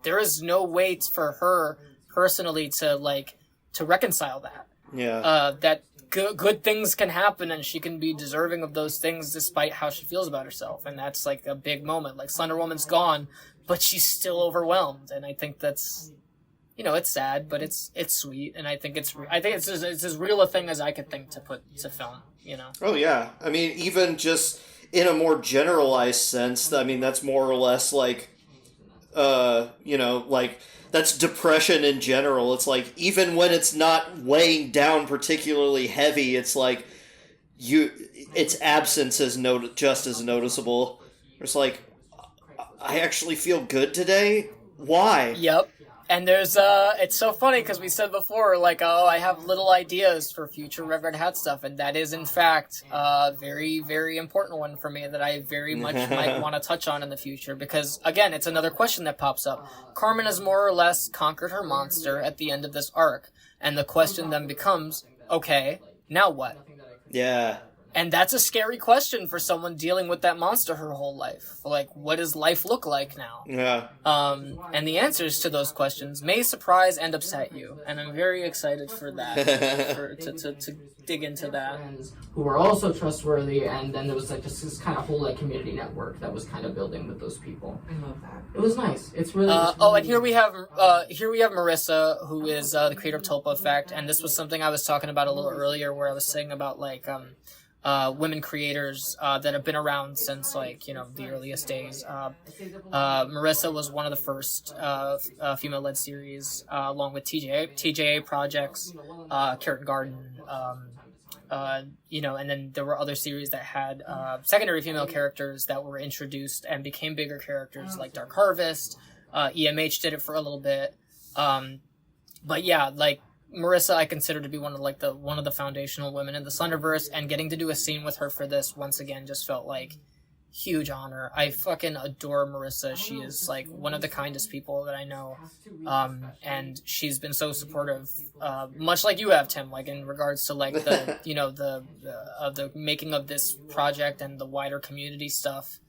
There is no way for her personally to reconcile that. Yeah. That good things can happen, and she can be deserving of those things despite how she feels about herself, and that's a big moment. Slender Woman's gone, but she's still overwhelmed, and I think that's, it's sad, but it's sweet, and I think it's as real a thing as I could think to put to film. Oh yeah, I mean, even just in a more generalized sense, I mean, that's more or less that's depression in general. It's even when it's not weighing down particularly heavy, it's its absence is just as noticeable. It's I actually feel good today. Why? Yep. And there's it's so funny because we said before, like, oh, I have little ideas for future Red Red Hat stuff, and that is in fact a very, very important one for me that I very much might want to touch on in the future, because again, it's another question that pops up. Carmen has more or less conquered her monster at the end of this arc, and the question then becomes, okay, now what? Yeah. And that's a scary question for someone dealing with that monster her whole life. Like, what does life look like now? Yeah. And the answers to those questions may surprise and upset you, and I'm very excited for that, to dig into that. Who are also trustworthy, and then there was like just this kind of whole like community network that was kind of building with those people. I love that. It was nice. It's really. And here we have Marissa, who is the creator of Tulpa Effect, and this was something I was talking about a little earlier, where I was saying about like women creators that have been around since, like, you know, the earliest days. Marissa was one of the first female-led series, along with TJA projects, Carrot Garden, you know, and then there were other series that had secondary female characters that were introduced and became bigger characters, like Dark Harvest. EMH did it for a little bit. But yeah, like, Marissa, I consider to be one of the foundational women in the Slenderverse, and getting to do a scene with her for this once again just felt like huge honor. I fucking adore Marissa. She is like one of the kindest people that I know, and she's been so supportive, much like you have, Tim. Like in regards to like the you know the making of this project and the wider community stuff.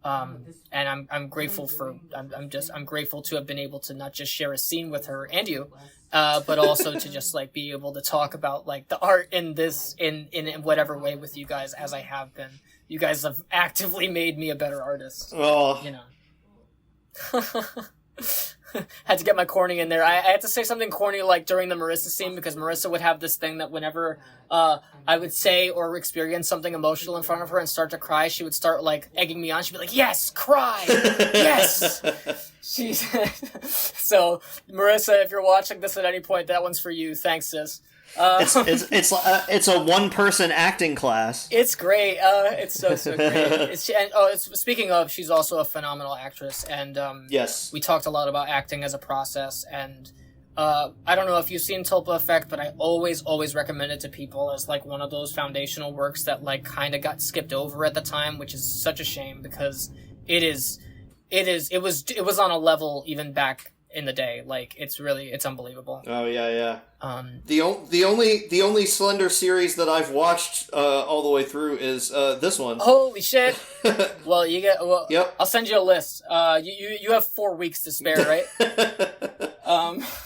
And I'm grateful I'm grateful to have been able to not just share a scene with her and you, but also to just like be able to talk about like the art in this in whatever way with you guys, as I have been. You guys have actively made me a better artist. Oh, you know. Had to get my corny in there. I had to say something corny like during the Marissa scene, because Marissa would have this thing that whenever I would say or experience something emotional in front of her and start to cry, she would start like egging me on. She'd be like, "Yes, cry, yes." She's so Marissa, if you're watching this at any point, that one's for you. Thanks, sis. It's a one-person acting class. It's great. It's so great. Speaking of, she's also a phenomenal actress, and yes, we talked a lot about acting as a process, and I don't know if you've seen Tulpa Effect, but I always recommend it to people as like one of those foundational works that like kind of got skipped over at the time, which is such a shame, because it was on a level even back in the day. Like it's unbelievable. Oh yeah. The only Slender series that I've watched all the way through is this one. Holy shit! Well, yep. I'll send you a list. You have 4 weeks to spare, right?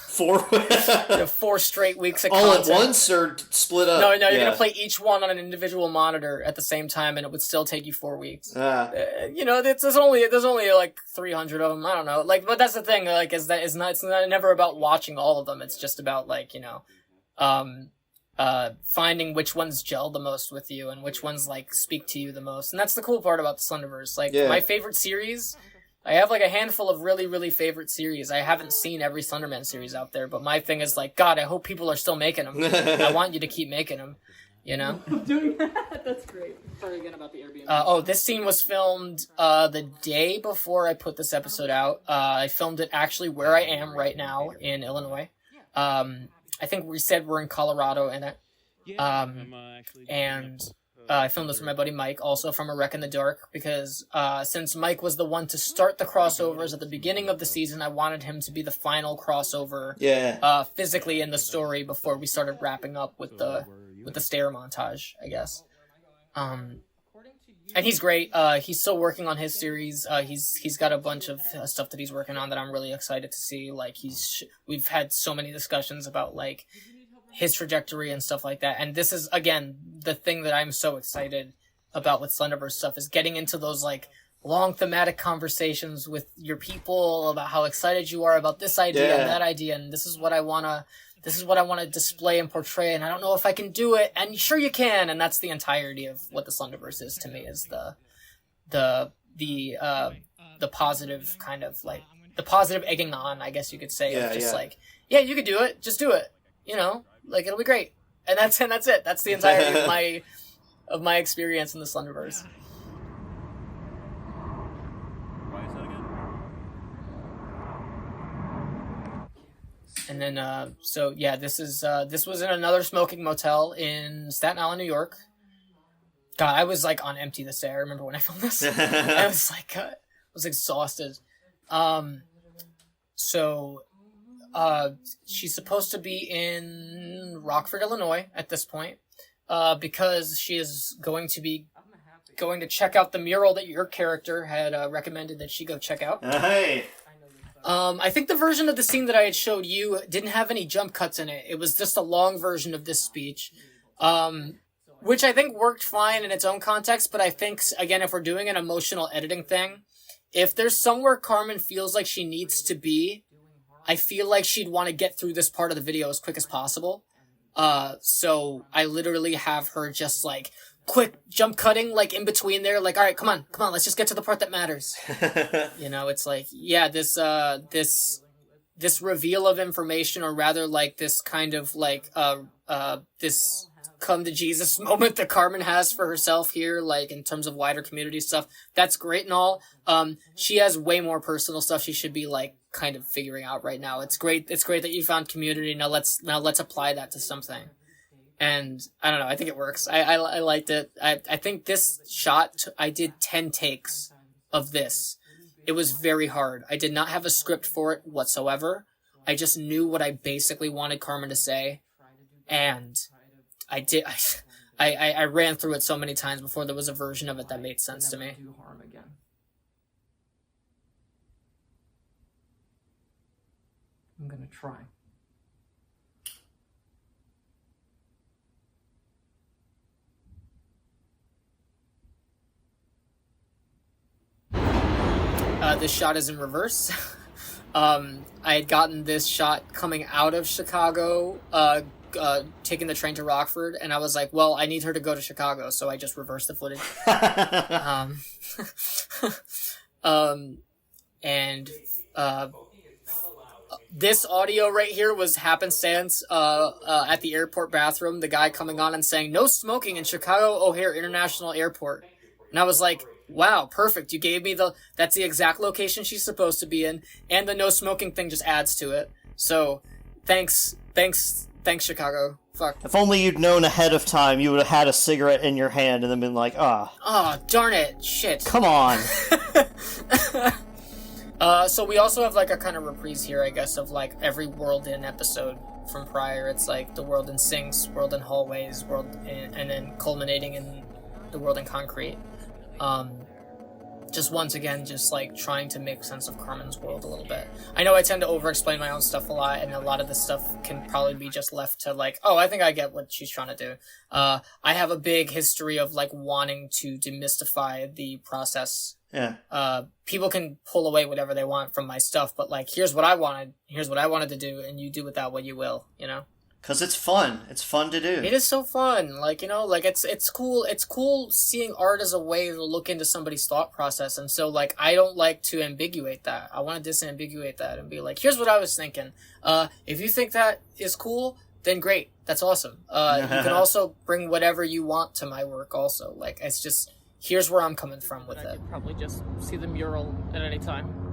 4 You have 4 straight weeks of all content. at once or split up? No, you're gonna play each one on an individual monitor at the same time, and it would still take you 4 weeks. You know, there's only like 300 of them. I don't know, like, but that's the thing. Like, it's never about watching all of them. It's just about like, you know, finding which ones gel the most with you and which ones like speak to you the most. And that's the cool part about the Slenderverse. Like my favorite series. I have like a handful of really, really favorite series. I haven't seen every Slenderman series out there, but my thing is like, God, I hope people are still making them. I want you to keep making them, you know? I'm doing that. That's great. Sorry again about the Airbnb. This scene was filmed the day before I put this episode out. I filmed it actually where I am right now in Illinois. I think we said we're in Colorado in it. And I filmed this for my buddy Mike, also from A Wreck in the Dark, because since Mike was the one to start the crossovers at the beginning of the season, I wanted him to be the final crossover physically in the story before we started wrapping up with the stair montage, I guess. And he's great. He's still working on his series. He's got a bunch of stuff that he's working on that I'm really excited to see. Like we've had so many discussions about like his trajectory and stuff like that. And this is, again, the thing that I'm so excited about with Slenderverse stuff, is getting into those like long thematic conversations with your people about how excited you are about this idea and that idea, and this is what I want to display and portray, and I don't know if I can do it, and sure you can. And that's the entirety of what the Slenderverse is to me, is the positive kind of like the positive egging on, I guess you could say, of just like, yeah, you could do it, just do it, you know, like it'll be great. And that's it. That's the entirety of my experience in the Slenderverse. And then, so yeah, this was in another smoking motel in Staten Island, New York. God, I was like on empty this day. I remember when I filmed this. I was like, I was exhausted. So, she's supposed to be in Rockford, Illinois at this point, because she is going to check out the mural that your character had recommended that she go check out. Hey. I think the version of the scene that I had showed you didn't have any jump cuts in it. It was just a long version of this speech, which I think worked fine in its own context, but I think, again, if we're doing an emotional editing thing, if there's somewhere Carmen feels like she needs to be, I feel like she'd want to get through this part of the video as quick as possible. So I literally have her just like quick jump cutting like in between there, like, all right, come on, let's just get to the part that matters. You know, it's like, yeah, this reveal of information, or rather like this kind of like this come to Jesus moment that Carmen has for herself here, like in terms of wider community stuff. That's great and all. She has way more personal stuff she should be like kind of figuring out right now. It's great that you found community. Now let's apply that to something. And I don't know, I think it works. I liked it. I think this shot, I did 10 takes of this. It was very hard. I did not have a script for it whatsoever. I just knew what I basically wanted Carmen to say. And I ran through it so many times before there was a version of it that made sense to me. Do harm again. I'm gonna try. This shot is in reverse. I had gotten this shot coming out of Chicago, taking the train to Rockford, and I was like, well, I need her to go to Chicago, so I just reversed the footage. This audio right here was happenstance at the airport bathroom, the guy coming on and saying, no smoking in Chicago O'Hare International Airport. And I was like, wow, perfect. You gave me that's the exact location she's supposed to be in, and the no smoking thing just adds to it. So, thanks, Chicago. Fuck. If only you'd known ahead of time, you would have had a cigarette in your hand and then been like, Oh, darn it. Shit. come on. So we also have like a kind of reprise here, I guess, of like every World In episode from prior. It's like the World in Sinks, World in Hallways, and then culminating in the World in Concrete. Just once again, just like trying to make sense of Carmen's world a little bit. I know I tend to over-explain my own stuff a lot, and a lot of this stuff can probably be just left to like, oh, I think I get what she's trying to do. I have a big history of like wanting to demystify the process. Yeah. People can pull away whatever they want from my stuff, but like, here's what I wanted to do, and you do with that what you will, you know? Because it's fun. It's fun to do. It is so fun. Like, you know, like it's cool. It's cool seeing art as a way to look into somebody's thought process. And so like, I don't like to ambiguate that. I want to disambiguate that and be like, here's what I was thinking. If you think that is cool, then great. That's awesome. You can also bring whatever you want to my work also. Like, it's just, here's where I'm coming from with it. I could probably just see the mural at any time.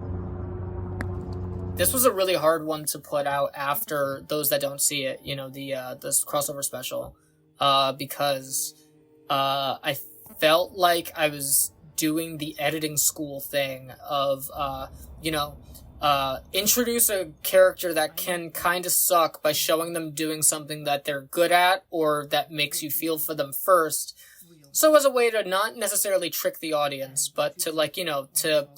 This was a really hard one to put out after Those That Don't See It, you know, this crossover special, because I felt like I was doing the editing school thing of, introduce a character that can kind of suck by showing them doing something that they're good at or that makes you feel for them first. So as a way to not necessarily trick the audience, but to like, you know, to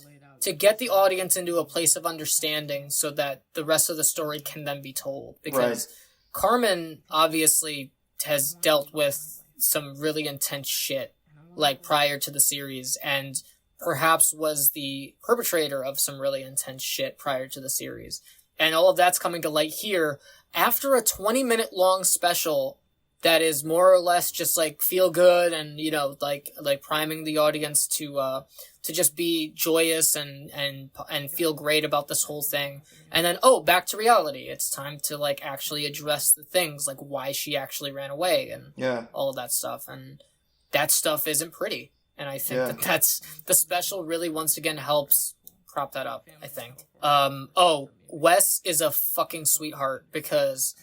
get the audience into a place of understanding so that the rest of the story can then be told. Because Carmen obviously has dealt with some really intense shit, like prior to the series, and perhaps was the perpetrator of some really intense shit prior to the series. And all of that's coming to light here after a 20-minute long special that is more or less just like feel good and, you know, like priming the audience to just be joyous and feel great about this whole thing. And then, back to reality. It's time to like actually address the things, like why she actually ran away and all of that stuff. And that stuff isn't pretty. And I think that's the special really once again helps prop that up, I think. Wes is a fucking sweetheart because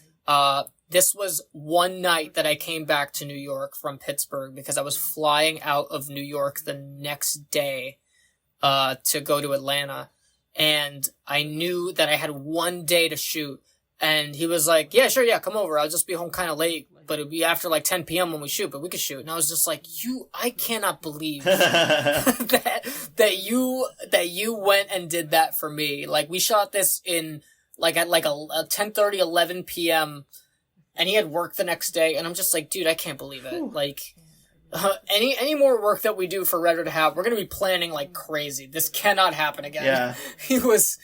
this was one night that I came back to New York from Pittsburgh because I was flying out of New York the next day to go to Atlanta, and I knew that I had one day to shoot, and he was like, yeah, sure, yeah, come over, I'll just be home kind of late, but it'll be after like 10 p.m. when we shoot, but we could shoot. And I was just like, I cannot believe that you went and did that for me. Like, we shot this in like at like a 10:30, 11 p.m. and he had work the next day, and I'm just like, dude, I can't believe it. Like, any more work that we do for Red Red Hat, we're gonna be planning like crazy. This cannot happen again. Yeah. He was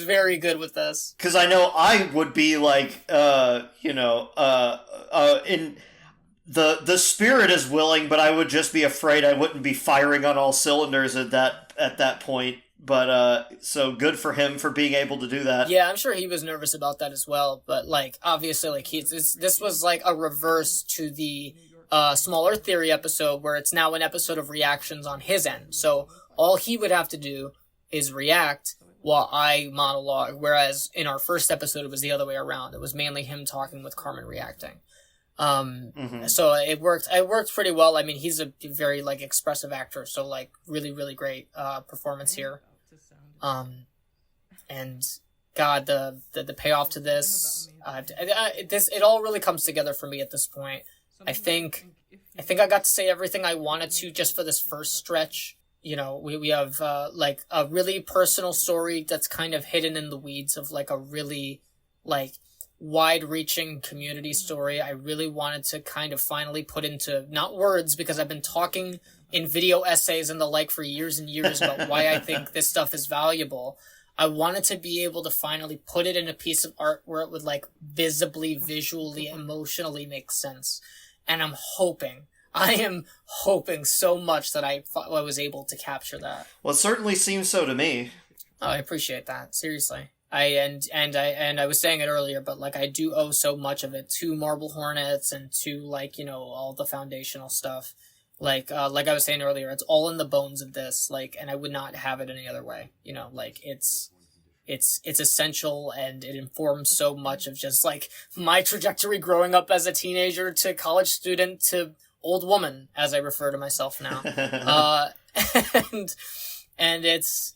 very good with this. Because I know I would be like, in the spirit is willing, but I would just be afraid I wouldn't be firing on all cylinders at that point. But so good for him for being able to do that. Yeah, I'm sure he was nervous about that as well. But like, obviously, like this was like a reverse to the Smaller Theory episode, where it's now an episode of reactions on his end. So all he would have to do is react while I monologue. Whereas in our first episode, it was the other way around. It was mainly him talking with Carmen reacting. So it worked pretty well. I mean, he's a very like expressive actor, so like really, really great performance here. And God, the payoff to this, it all really comes together for me at this point. I think I got to say everything I wanted to just for this first stretch. You know, we have like a really personal story that's kind of hidden in the weeds of like a really like wide-reaching community story. I really wanted to kind of finally put into, not words, because I've been talking in video essays and the like for years and years about why I think this stuff is valuable. I wanted to be able to finally put it in a piece of art where it would like visibly, visually, emotionally make sense. And I am hoping so much that I was able to capture that. Well, it certainly seems so to me. Oh, I appreciate that. Seriously. I was saying it earlier, but like I do owe so much of it to Marble Hornets and to like, you know, all the foundational stuff. Like I was saying earlier, it's all in the bones of this, like, and I would not have it any other way. You know, like it's essential, and it informs so much of just like my trajectory growing up as a teenager to college student to old woman, as I refer to myself now. And it's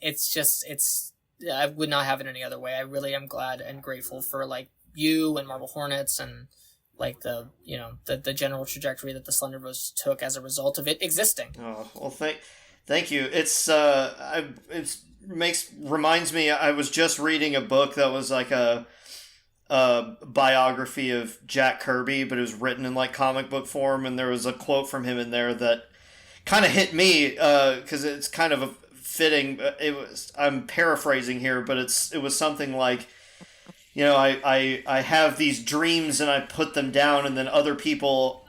I would not have it any other way. I really am glad and grateful for like you and Marble Hornets and like the general trajectory that the Slenderverse took as a result of it existing. Oh, well, thank you. Reminds me, I was just reading a book that was like a biography of Jack Kirby, but it was written in like comic book form, and there was a quote from him in there that kind of hit me, because it's kind of fitting. I'm paraphrasing here, but it was something like, you know, I have these dreams and I put them down, and then other people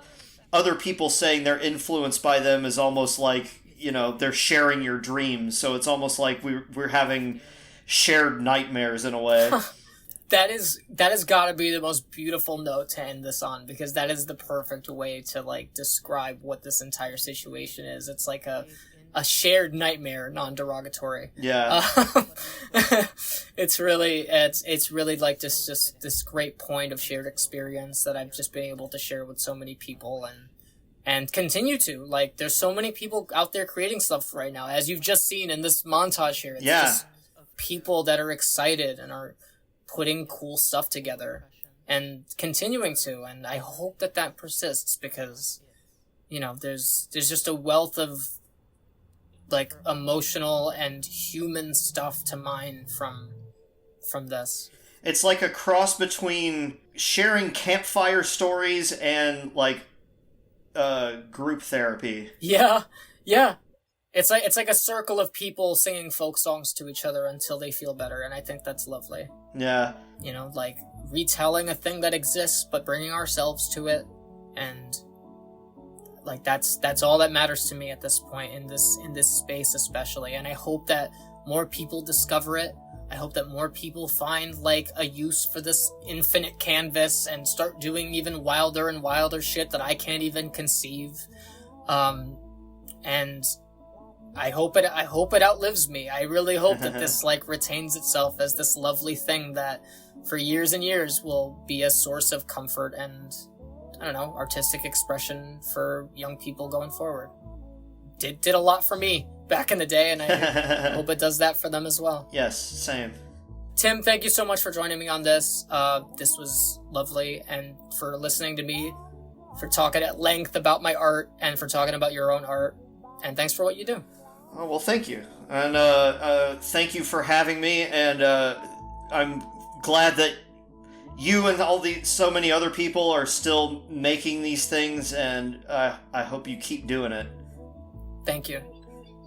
saying they're influenced by them is almost like, you know, they're sharing your dreams. So it's almost like we're having shared nightmares in a way. That has got to be the most beautiful note to end this on, because that is the perfect way to like describe what this entire situation is. It's like a shared nightmare, non-derogatory. Yeah. It's really like this great point of shared experience that I've just been able to share with so many people and continue to. Like, there's so many people out there creating stuff right now, as you've just seen in this montage here. It's just people that are excited and are putting cool stuff together and continuing to, and I hope that persists, because, you know, there's just a wealth of like emotional and human stuff to mine from this. It's like a cross between sharing campfire stories and like group therapy. Yeah. It's like a circle of people singing folk songs to each other until they feel better, and I think that's lovely. Yeah. You know, like retelling a thing that exists, but bringing ourselves to it, and like that's all that matters to me at this point in this space especially. And I hope that more people discover it. I hope that more people find like a use for this infinite canvas and start doing even wilder and wilder shit that I can't even conceive. And I hope it outlives me. I really hope that this like retains itself as this lovely thing that for years and years will be a source of comfort and, I don't know, artistic expression for young people going forward. Did a lot for me back in the day, and I hope it does that for them as well. Yes, same. Tim, thank you so much for joining me on this. This was lovely, and for listening to me, for talking at length about my art, and for talking about your own art. And thanks for what you do. Oh, well, thank you. And thank you for having me, and I'm glad that you and so many other people are still making these things, and I hope you keep doing it. Thank you.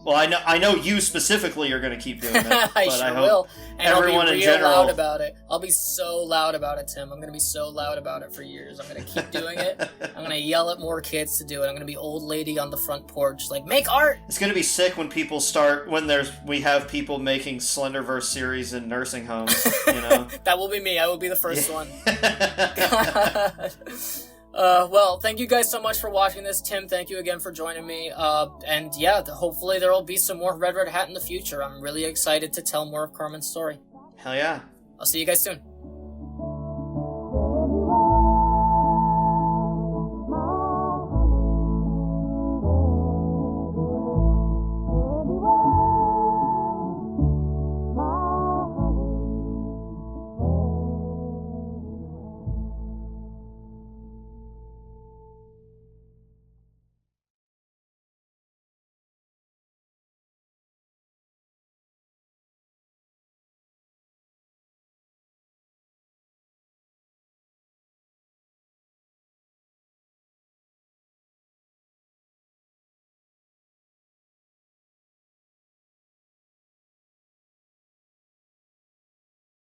Well, I know you specifically are going to keep doing it. I but sure I hope will. And everyone I'll be in real general. loud about it. I'll be so loud about it, Tim. I'm going to be so loud about it for years. I'm going to keep doing it. I'm going to yell at more kids to do it. I'm going to be old lady on the front porch, like, make art! It's going to be sick when people we have people making Slenderverse series in nursing homes, you know? That will be me. I will be the first one. Well, thank you guys so much for watching this. Tim, thank you again for joining me. And yeah, hopefully there will be some more Red Hat in the future. I'm really excited to tell more of Carmen's story. Hell yeah. I'll see you guys soon.